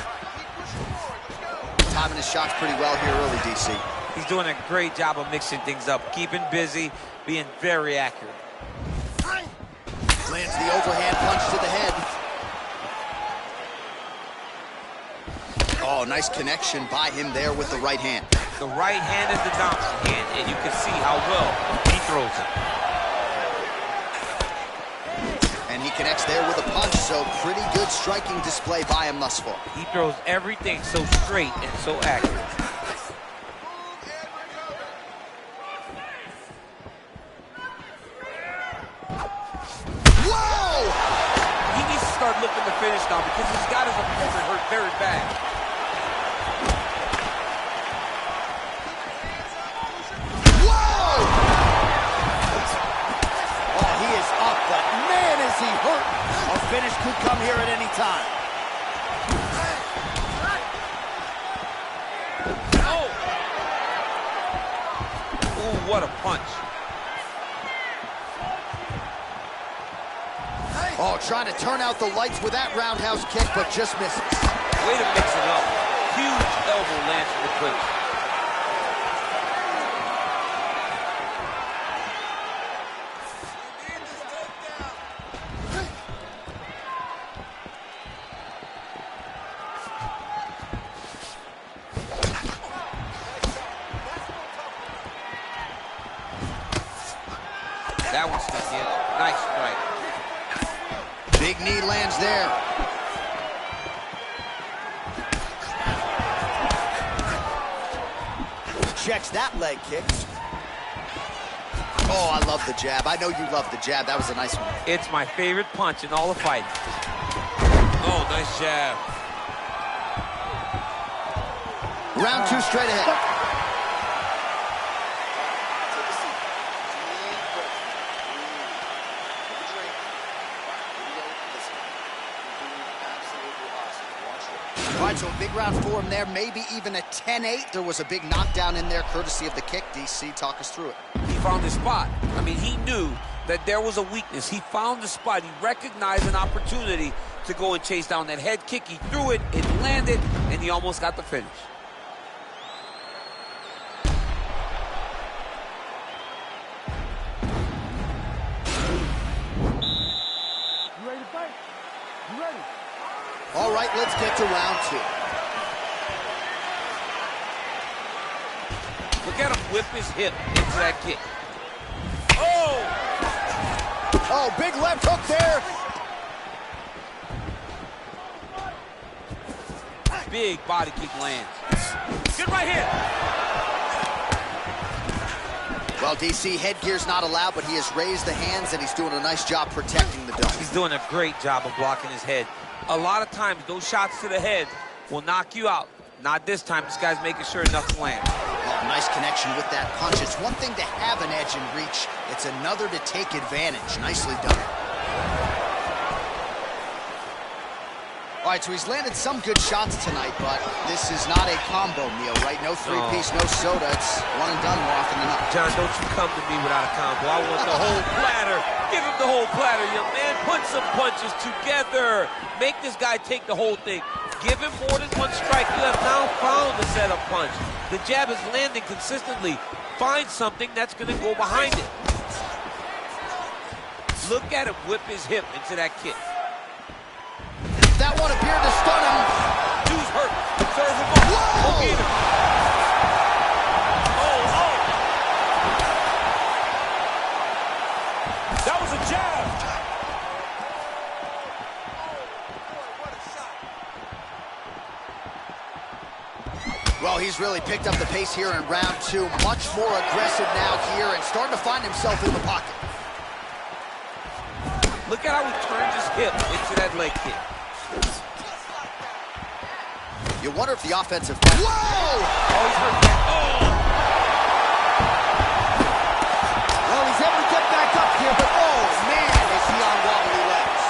Timing his shots pretty well here early, DC. He's doing a great job of mixing things up, keeping busy, being very accurate. Lands the overhand punch to the head. Oh, nice connection by him there with the right hand. The right hand is the dominant hand, and you can see how well he throws it. And he connects there with a punch, so pretty good striking display by him thus far. He throws everything so straight and so accurate. Whoa! He needs to start looking to finish now because he's got his opponent hurt very bad. He hurt. A finish could come here at any time. Oh! Ooh, what a punch. Oh, trying to turn out the lights with that roundhouse kick, but just misses. Way to mix it up. Huge elbow lands for the clinch. That one stuck in. Nice strike. Big knee lands there. Checks that leg kick. Oh, I love the jab. I know you love the jab. That was a nice one. It's my favorite punch in all the fighting. Oh, nice jab. Round two straight ahead. All right, so a big round for him there, maybe even a 10-8. There was a big knockdown in there, courtesy of the kick. DC, talk us through it. He found his spot. I mean, he knew that there was a weakness. He found the spot. He recognized an opportunity to go and chase down that head kick. He threw it, it landed, and he almost got the finish. You ready to fight? You ready? All right, let's get to round two. Look at him whip his hip into that kick. Oh! Oh, big left hook there. Big body kick lands. Good right hand. Well, DC, headgear's not allowed, but he has raised the hands, and he's doing a nice job protecting the dome. He's doing a great job of blocking his head. A lot of times, those shots to the head will knock you out. Not this time. This guy's making sure nothing lands. Oh, nice connection with that punch. It's one thing to have an edge and reach. It's another to take advantage. Nicely done. All right, so he's landed some good shots tonight, but this is not a combo meal, right? No three-piece, no soda. It's one and done more often than not. John, don't you come to me without a combo. I want the whole platter. Give him the whole platter, young man. Put some punches together. Make this guy take the whole thing. Give him more than one strike. You have now found the setup punch. The jab is landing consistently. Find something that's going to go behind it. Look at him whip his hip into that kick. That one appeared to stun him. Dude's hurt. Serves him up. Won't get him. Well, he's really picked up the pace here in round 2. Much more aggressive now here and starting to find himself in the pocket. Look at how he turned his hip into that leg kick. You wonder if the offensive... Whoa! Oh, he's hurt back. Oh! Well, he's able to get back up here, but oh, man, is he on wobbly legs.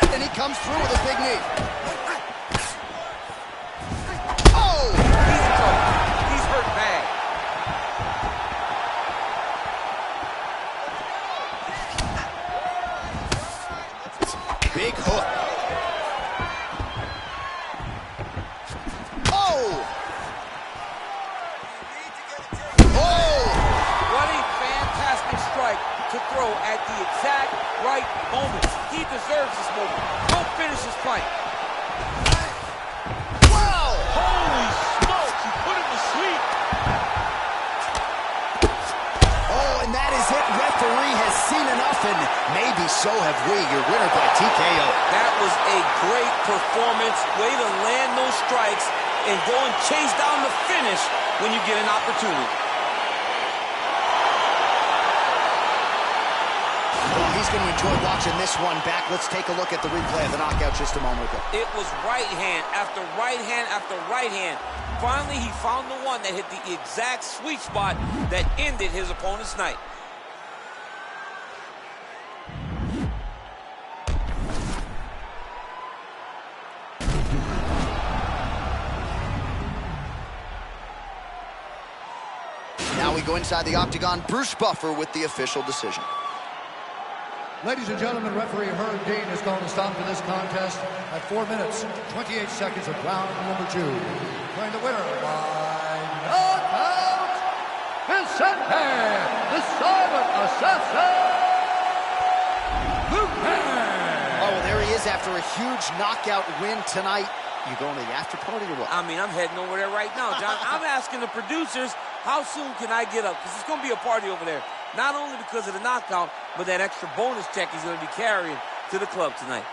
And then he comes through with a big knee. Oh! He's in trouble. He's hurt bad. Big hook. Oh! Oh! What a fantastic strike to throw at the exact right moment. He deserves this moment. Go finish his fight. Wow! Holy smokes, he put him to sleep. Oh, and that is it. Referee has seen enough, and maybe so have we. Your winner by TKO. That was a great performance. Way to land those strikes and go and chase down the finish when you get an opportunity. Well, he's going to enjoy watching this one back. Let's take a look at the replay of the knockout just a moment ago. It was right hand after right hand after right hand. Finally, he found the one that hit the exact sweet spot that ended his opponent's night. Now we go inside the octagon. Bruce Buffer with the official decision. Ladies and gentlemen, referee Herb Dean has called a stop to this contest at 4 minutes, 28 seconds of round number 2. Declaring the winner by knockout, Vicente, the silent assassin, Luque. Oh, there he is after a huge knockout win tonight. You going to the after party or what? I mean, I'm heading over there right now, John. I'm asking the producers, how soon can I get up? Because it's going to be a party over there. Not only because of the knockout, but that extra bonus check he's going to be carrying to the club tonight.